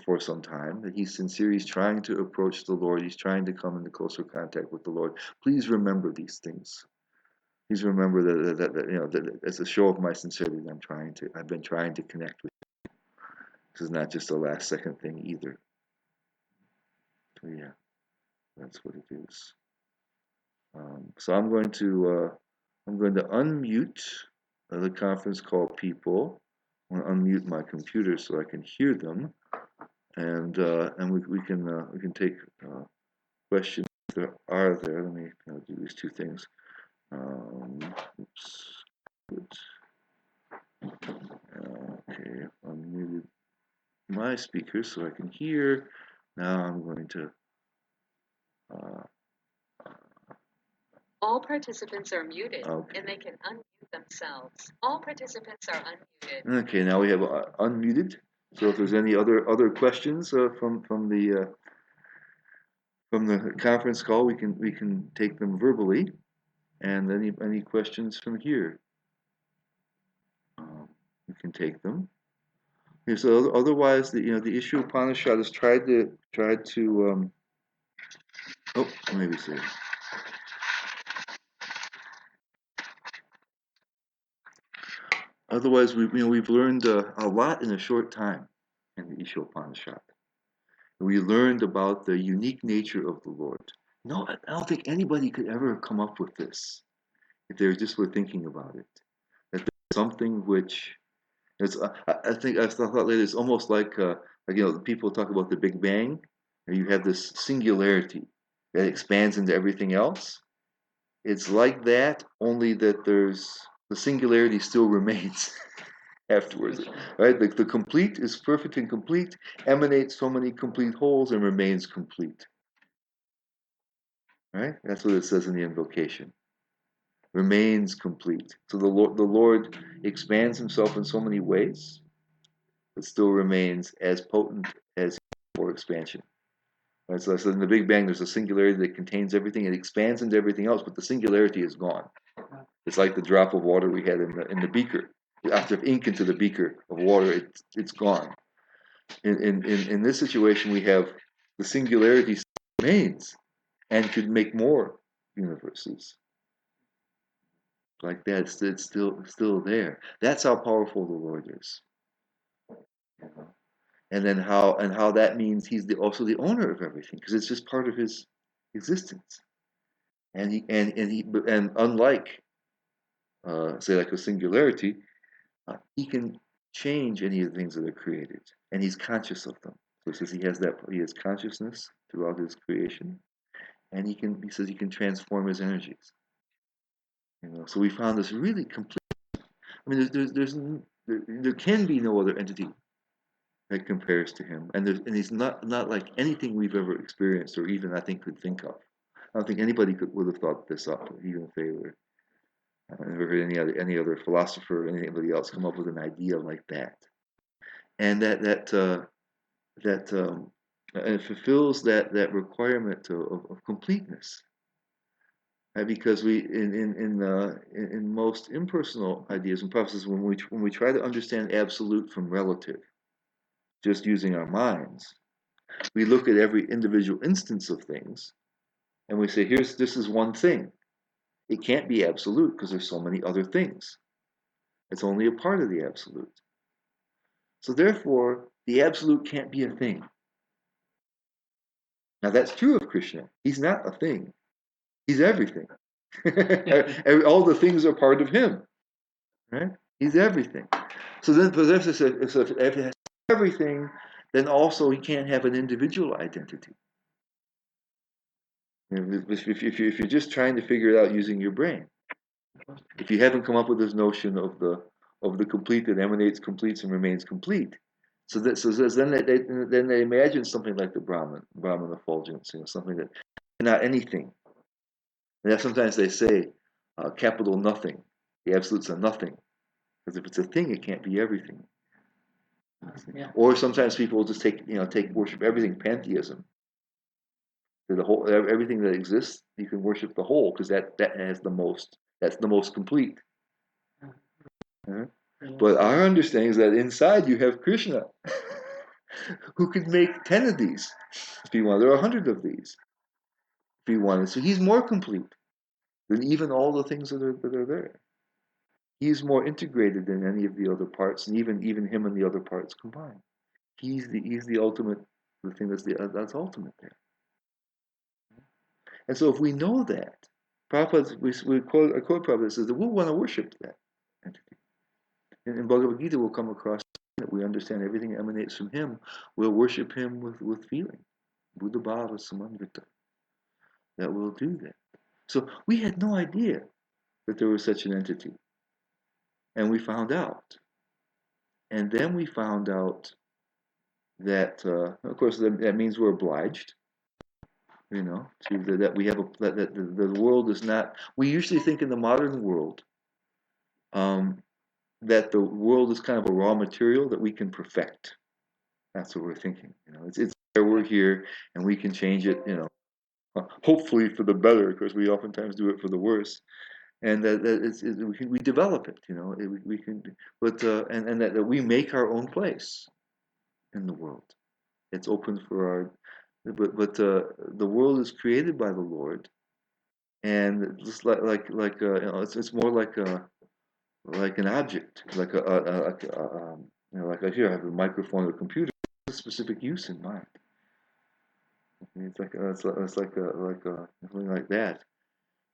for some time, that he's sincere, he's trying to approach the Lord, he's trying to come into closer contact with the Lord. Please remember these things. Please remember that as a show of my sincerity, I've been trying to connect with you. This is not just a last second thing either. So yeah, that's what it is. So I'm going to unmute the conference call people. I'm going to unmute my computer so I can hear them, and we can take questions if there are there. Let me do these two things. Oops. Oops. Okay, unmuted my speaker so I can hear. Now I'm going to. All participants are muted, Okay. and they can unmute themselves. All participants are unmuted. Okay, now we have unmuted. So if there's any other questions from the conference call, we can take them verbally, and any questions from here, we can take them. Yeah, so otherwise, the Isopanishad has tried to oh, maybe say. Otherwise, we've learned a lot in a short time in the Isopanishad. We learned about the unique nature of the Lord. No, I don't think anybody could ever come up with this if they just were thinking about it. That there's something which it's. I think I thought later. It's almost like people talk about the Big Bang, and you have this singularity that expands into everything else. It's like that, only that the singularity still remains afterwards, right? The complete is perfect and complete, emanates so many complete wholes and remains complete, right? That's what it says in the invocation. Remains complete. So the Lord expands himself in so many ways, but still remains as potent as for expansion. Right? So I said in the Big Bang, there's a singularity that contains everything. It expands into everything else, but the singularity is gone. It's like the drop of water we had in the beaker. After ink into the beaker of water, it's gone. In this situation, we have the singularity remains and could make more universes like that. It's still there. That's how powerful the Lord is. You know? And how that means he's also the owner of everything, because it's just part of his existence. And unlike say like a singularity, he can change any of the things that are created, and he's conscious of them. So it says he has consciousness throughout his creation, and he says he can transform his energies. So we found this really complete. I mean, there can be no other entity that compares to him, and he's not like anything we've ever experienced or even I think could think of. I don't think anybody would have thought this up, even if they were. I've never heard any other philosopher or anybody else come up with an idea like that, and and it fulfills that requirement of completeness. Because we in most impersonal ideas and processes, when we try to understand absolute from relative, just using our minds, we look at every individual instance of things and we say, this is one thing. It can't be absolute because there's so many other things. It's only a part of the absolute. So therefore, the absolute can't be a thing. Now that's true of Krishna. He's not a thing. He's everything. All the things are part of him, right? He's everything. So then, if it has everything, then also he can't have an individual identity. If you're just trying to figure it out using your brain, if you haven't come up with this notion of the complete that emanates, completes, and remains complete, then they imagine something like the Brahman effulgence, something that not anything. And that sometimes they say capital nothing. The absolutes are nothing, because if it's a thing, it can't be everything. Yeah. Or sometimes people will just take worship everything, pantheism. The whole everything that exists, you can worship the whole because that has the most. That's the most complete. Uh, But our understanding is that inside you have Krishna, who could make 10 of these if he wanted, or 100 of these if he wanted. So he's more complete than even all the things that are there. He's more integrated than any of the other parts, and even him and the other parts combined. He's the ultimate, the thing that's ultimate there. And so if we know that, Prabhupada, I quote Prabhupada says that we'll want to worship that entity. In Bhagavad Gita, we'll come across that we understand everything emanates from him. We'll worship him with feeling. Buddha Bhava Samanvita. That will do that. So we had no idea that there was such an entity. And we found out. And then we found out that, of course, that means we're obliged, that we have that the world is not. We usually think in the modern world that the world is kind of a raw material that we can perfect. That's what we're thinking. It's there. We're here, and we can change it. Hopefully for the better, because we oftentimes do it for the worse. And that we develop it. We can, but and that we make our own place in the world. It's open for our, but the world is created by the Lord, and just it's more like an object, like here I have a microphone or a computer. It's a specific use in mind. It's something like that.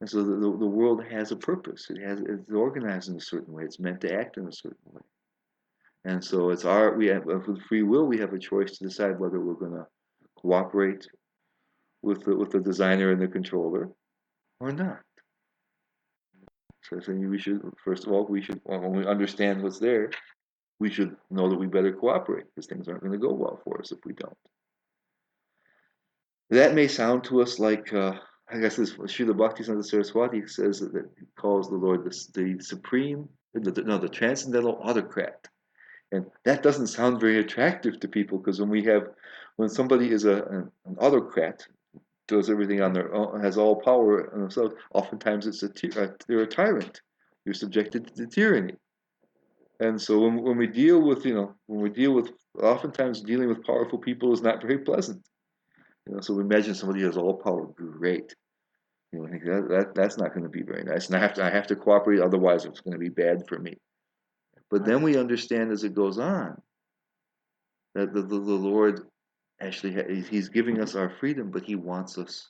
And so the world has a purpose. It's organized in a certain way. It's meant to act in a certain way. And so we have with free will, we have a choice to decide whether we're going to cooperate with the designer and the controller or not. So I think we should, first of all, when we understand what's there, we should know that we better cooperate because things aren't going to go well for us if we don't. That may sound to us like, I guess this Srila Bhaktisivinoda Saraswati says that he calls the Lord the supreme, the transcendental autocrat. And that doesn't sound very attractive to people because when somebody is an autocrat, does everything on their own, has all power on themselves, oftentimes they're a tyrant. You're subjected to tyranny. And so when we deal with, oftentimes dealing with powerful people is not very pleasant. So we imagine somebody has all power, great. I think that's not going to be very nice, and I have to cooperate, otherwise it's going to be bad for me. But then we understand as it goes on that the Lord actually he's giving us our freedom, but he wants us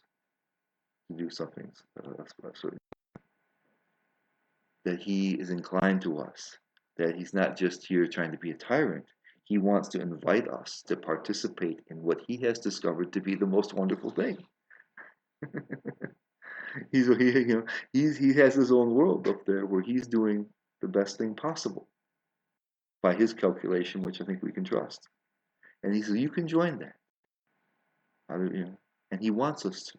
to do something certain, that he is inclined to us, that he's not just here trying to be a tyrant. He wants to invite us to participate in what he has discovered to be the most wonderful thing. he has his own world up there where he's doing the best thing possible by his calculation, which I think we can trust. And he says, you can join that. And he wants us to.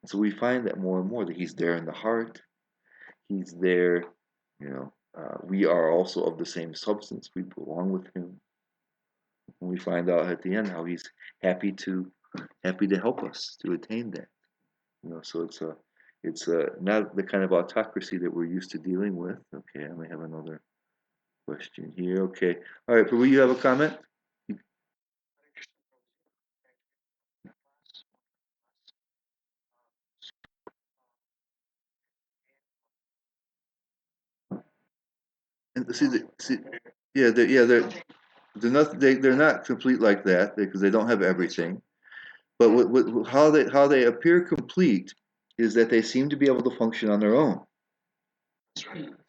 And so we find that more and more, that he's there in the heart. He's there, we are also of the same substance. We belong with him. And we find out at the end how he's happy to help us to attain that. So It's not the kind of autocracy that we're used to dealing with. Okay, I may have another question here. Okay, all right, Prabhu, you have a comment? And yeah, they're not complete like that because they don't have everything. But how they appear complete is that they seem to be able to function on their own.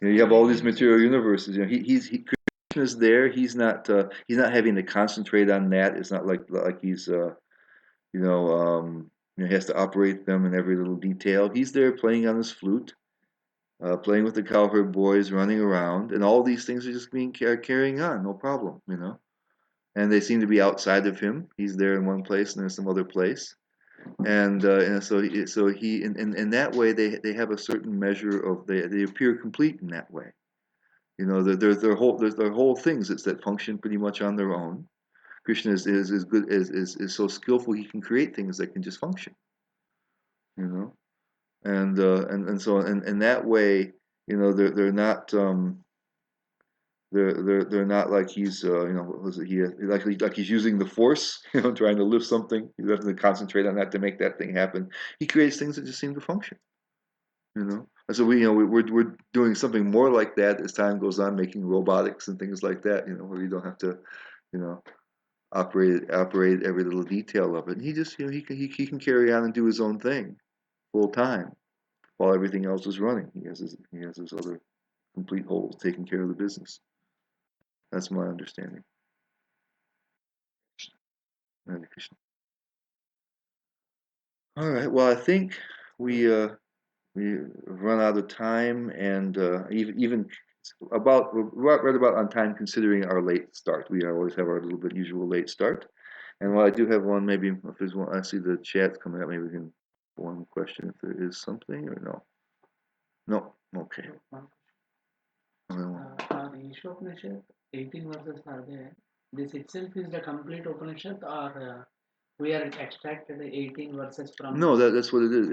You have all these material universes. Krishna is there. He's not having to concentrate on that. It's not like he's he has to operate them in every little detail. He's there playing on his flute, playing with the cowherd boys, running around, and all these things are just being carrying on, no problem. And they seem to be outside of him. He's there in one place, and there's some other place, and so he in that way they have a certain measure of they appear complete in that way. Their whole things that function pretty much on their own. Krishna is good is so skillful he can create things that can just function. You know, and so in that way, they're not they're not like he's what was it he like he's using the force, trying to lift something. You have to concentrate on that to make that thing happen. He creates things that just seem to function. And so we're doing something more like that as time goes on, making robotics and things like that. Where you don't have to you know operate every little detail of it. And he just he can carry on and do his own thing full time while everything else is running. He has his other complete whole taking care of the business. That's my understanding. Hare Krishna. All right. Well, I think we run out of time, and even about right about on time considering our late start. We always have our little bit usual late start. And while I do have one, maybe if there's one, I see the chat's coming up. Maybe we can one question if there is something or no. No. Okay. Our Isopanishad, 18 verses are there. This itself is the complete Upanishad, or we are extracted 18 verses from. No, that's what it is.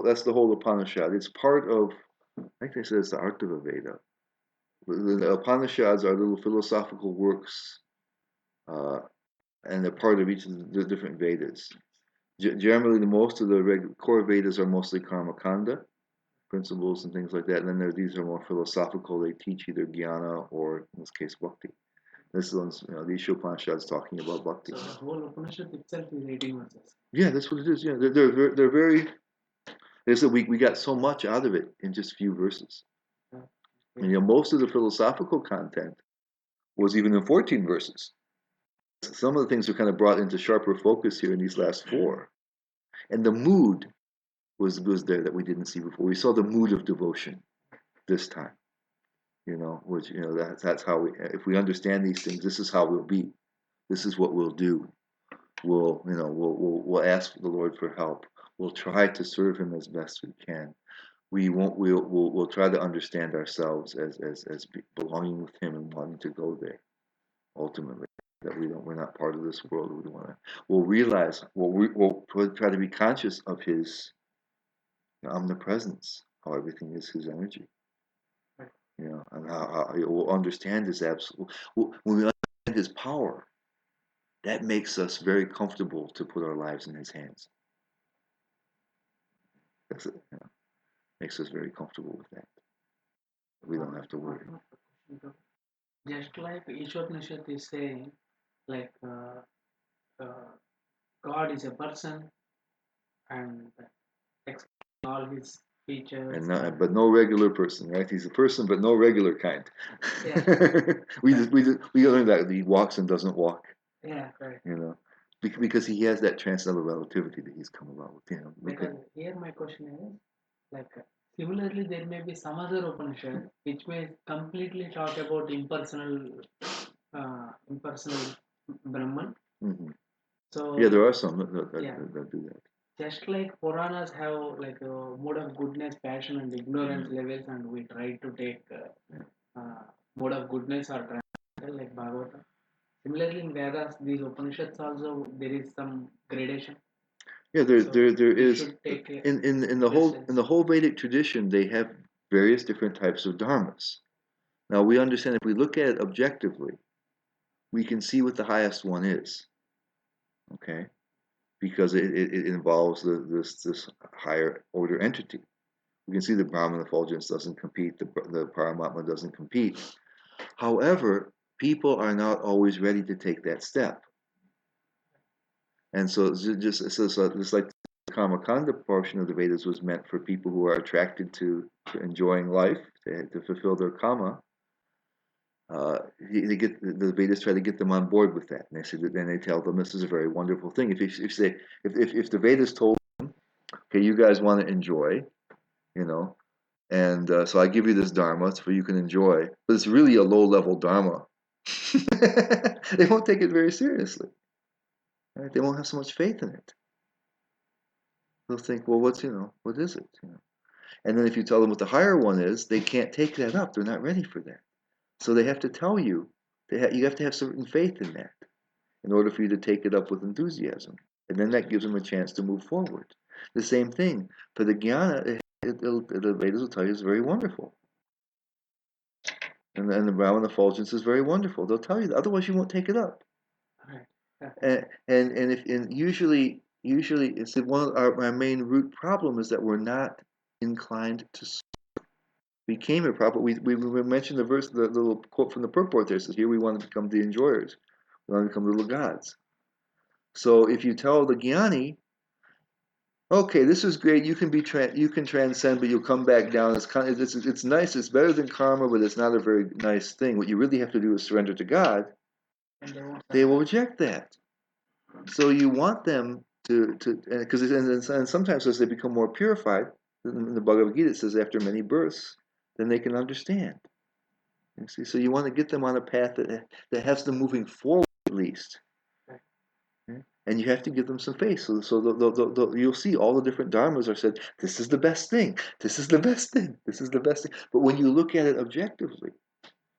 That's the whole Upanishad. It's part of. I think they say it's the art of a Veda. The Upanishads are little philosophical works, and they're part of each of the different Vedas. Generally, most of the core Vedas are mostly Karmakanda principles and things like that. And then these are more philosophical. They teach either jnana or, in this case, bhakti. This one's, the Isopanishad is talking about bhakti. So the whole Upanishad itself is 18 verses. Yeah, that's what it is. Yeah, they're very. They said we got so much out of it in just few verses. And, most of the philosophical content was even in 14 verses. Some of the things are kind of brought into sharper focus here in these last four. And the mood was there that we didn't see before. We saw the mood of devotion this time. Which that's how if we understand these things, this is how we'll be. This is what we'll do. We'll ask the Lord for help. We'll try to serve Him as best we can. We'll try to understand ourselves as belonging with Him and wanting to go there. Ultimately, that we're not part of this world. We'll realize. We'll try to be conscious of His omnipresence. How everything is His energy. And how we'll understand His absolute. When we understand His power, that makes us very comfortable to put our lives in His hands. That's it. Makes us very comfortable with that. We don't have to worry. Just like Isopanishad is saying, like God is a person and explaining all his features. But no regular person, right? He's a person, but no regular kind. Yeah. we learned that he walks and doesn't walk. Yeah, correct. Because he has that transcendental relativity that he's come about with. Because here my question is, like, similarly, there may be some other Upanishad which may completely talk about impersonal Brahman. Mm-hmm. So yeah, there are some that do that. Just like Puranas have like a mode of goodness, passion, and ignorance levels, and we try to take mode of goodness or transcendental like Bhagavata. Similarly, in Vedas, these Upanishads also there is some gradation. Yeah, there So there we is should take in the whole Vedic tradition, they have various different types of dharmas. Now we understand if we look at it objectively, we can see what the highest one is. Okay, because it involves this higher order entity. We can see the Brahman effulgence doesn't compete, the Paramatma doesn't compete. However, people are not always ready to take that step. And so it's just like the Kamakanda portion of the Vedas was meant for people who are attracted to enjoying life, to fulfill their kama. They get the Vedas try to get them on board with that, and they say that then they tell them this is a very wonderful thing. If the Vedas told them, okay, you guys want to enjoy, you know, and so I give you this dharma so you can enjoy, but it's really a low level dharma. They won't take it very seriously. Right? They won't have so much faith in it. They'll think, well, what is it? And then if you tell them what the higher one is, they can't take that up. They're not ready for that. So they have to tell you. You have to have certain faith in that in order for you to take it up with enthusiasm. And then that gives them a chance to move forward. The same thing for the jnana. The Vedas will tell you it's very wonderful. And the Brahman effulgence is very wonderful. They'll tell you that. Otherwise, you won't take it up. Right. And usually it's one of our main root problem is that we're not inclined to became a problem. We mentioned the verse, the little quote from the purport there says, "Here we want to become the enjoyers, we want to become little gods." So if you tell the jnani, "Okay, this is great. You can transcend, but you'll come back down. It's nice. It's better than karma, but it's not a very nice thing. What you really have to do is surrender to God." And They will reject that. So you want them to because and sometimes as they become more purified, in the Bhagavad Gita it says after many births, then they can understand. You see, so you want to get them on a path that has them moving forward at least. Okay? And you have to give them some faith. So you'll see all the different dharmas are said, this is the best thing, this is the best thing, this is the best thing. But when you look at it objectively,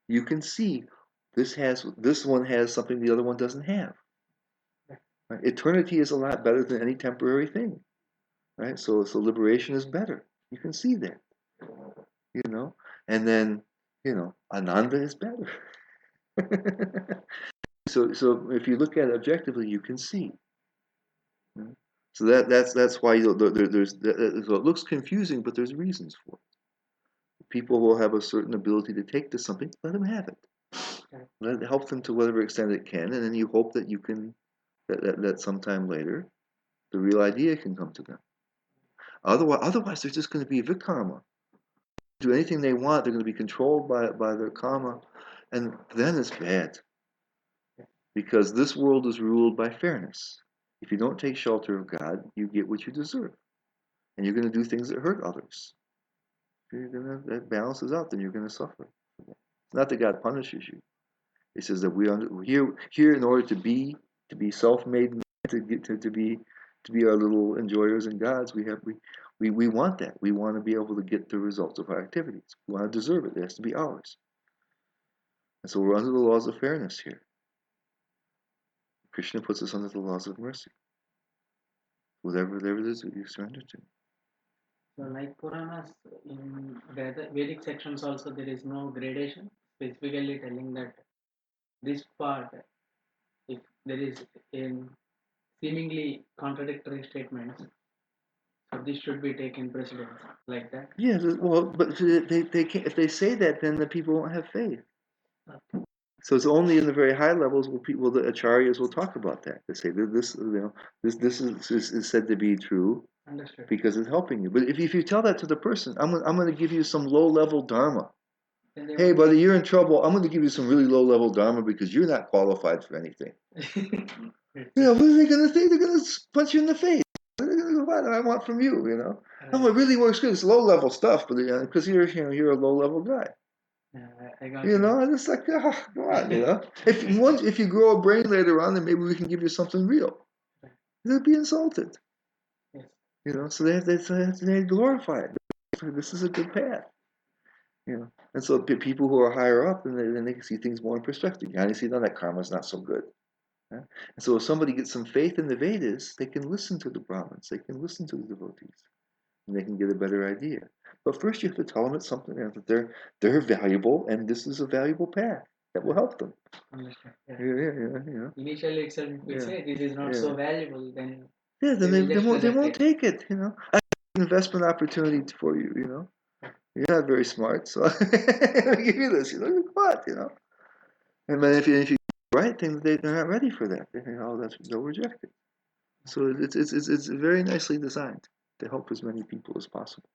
you can see this one has something the other one doesn't have. Right? Eternity is a lot better than any temporary thing. Right? So liberation is better. You can see that. And then, Ananda is better. So if you look at it objectively, you can see. So that's why so it looks confusing, but there's reasons for it. People will have a certain ability to take to something, let them have it. Let it help them to whatever extent it can, and then you hope that you can that sometime later the real idea can come to them. Otherwise they're just going to be vikarma. Do anything they want, they're going to be controlled by their karma, and then it's bad. Because this world is ruled by fairness. If you don't take shelter of God, you get what you deserve. And you're going to do things that hurt others. That balances out, then you're going to suffer. It's not that God punishes you. It says that we're here in order to be self-made, to be our little enjoyers and gods. We want that. We want to be able to get the results of our activities. We want to deserve it. It has to be ours. And so we're under the laws of fairness here. Krishna puts us under the laws of mercy. Whatever it is that you surrender to. So like Puranas, in Vedic sections also there is no gradation, specifically telling that this part, if there is in seemingly contradictory statements, so this should be taken precedence, like that. Yeah, well, but they can't, if they say that, then the people won't have faith. So it's only in the very high levels will the acharyas will talk about that. They say that this is said to be true. Understood. Because it's helping you. But if you tell that to the person, I'm going to give you some low level dharma. Hey, buddy, you're in trouble. I'm going to give you some really low level dharma because you're not qualified for anything. What are they going to think? They're going to punch you in the face. They're going to go, what do I want from you? Right. Oh, it really works good. It's low level stuff, but because you're a low level guy. Yeah, I got And it's like, come on, if you grow a brain later on, then maybe we can give you something real. They'll be insulted. Yes. So they glorify it. This is a good path. And so people who are higher up, then they can see things more in perspective. You see, that karma's not so good. And so if somebody gets some faith in the Vedas, they can listen to the Brahmins, they can listen to the devotees, and they can get a better idea. But first you have to tell them it's something that they're valuable, and this is a valuable path that will help them. Understand. Yeah. Yeah. Initially itself, if we say this is not so valuable, then then they will just they reject won't it. take it. I have an investment opportunity for you. You're not very smart, so I give you this. What? And then if you do the right thing, they're not ready for that. They'll reject it. So it's very nicely designed to help as many people as possible.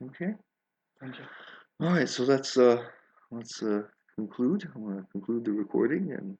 Okay. Thank you. All right. So let's conclude. I'm going to conclude the recording and.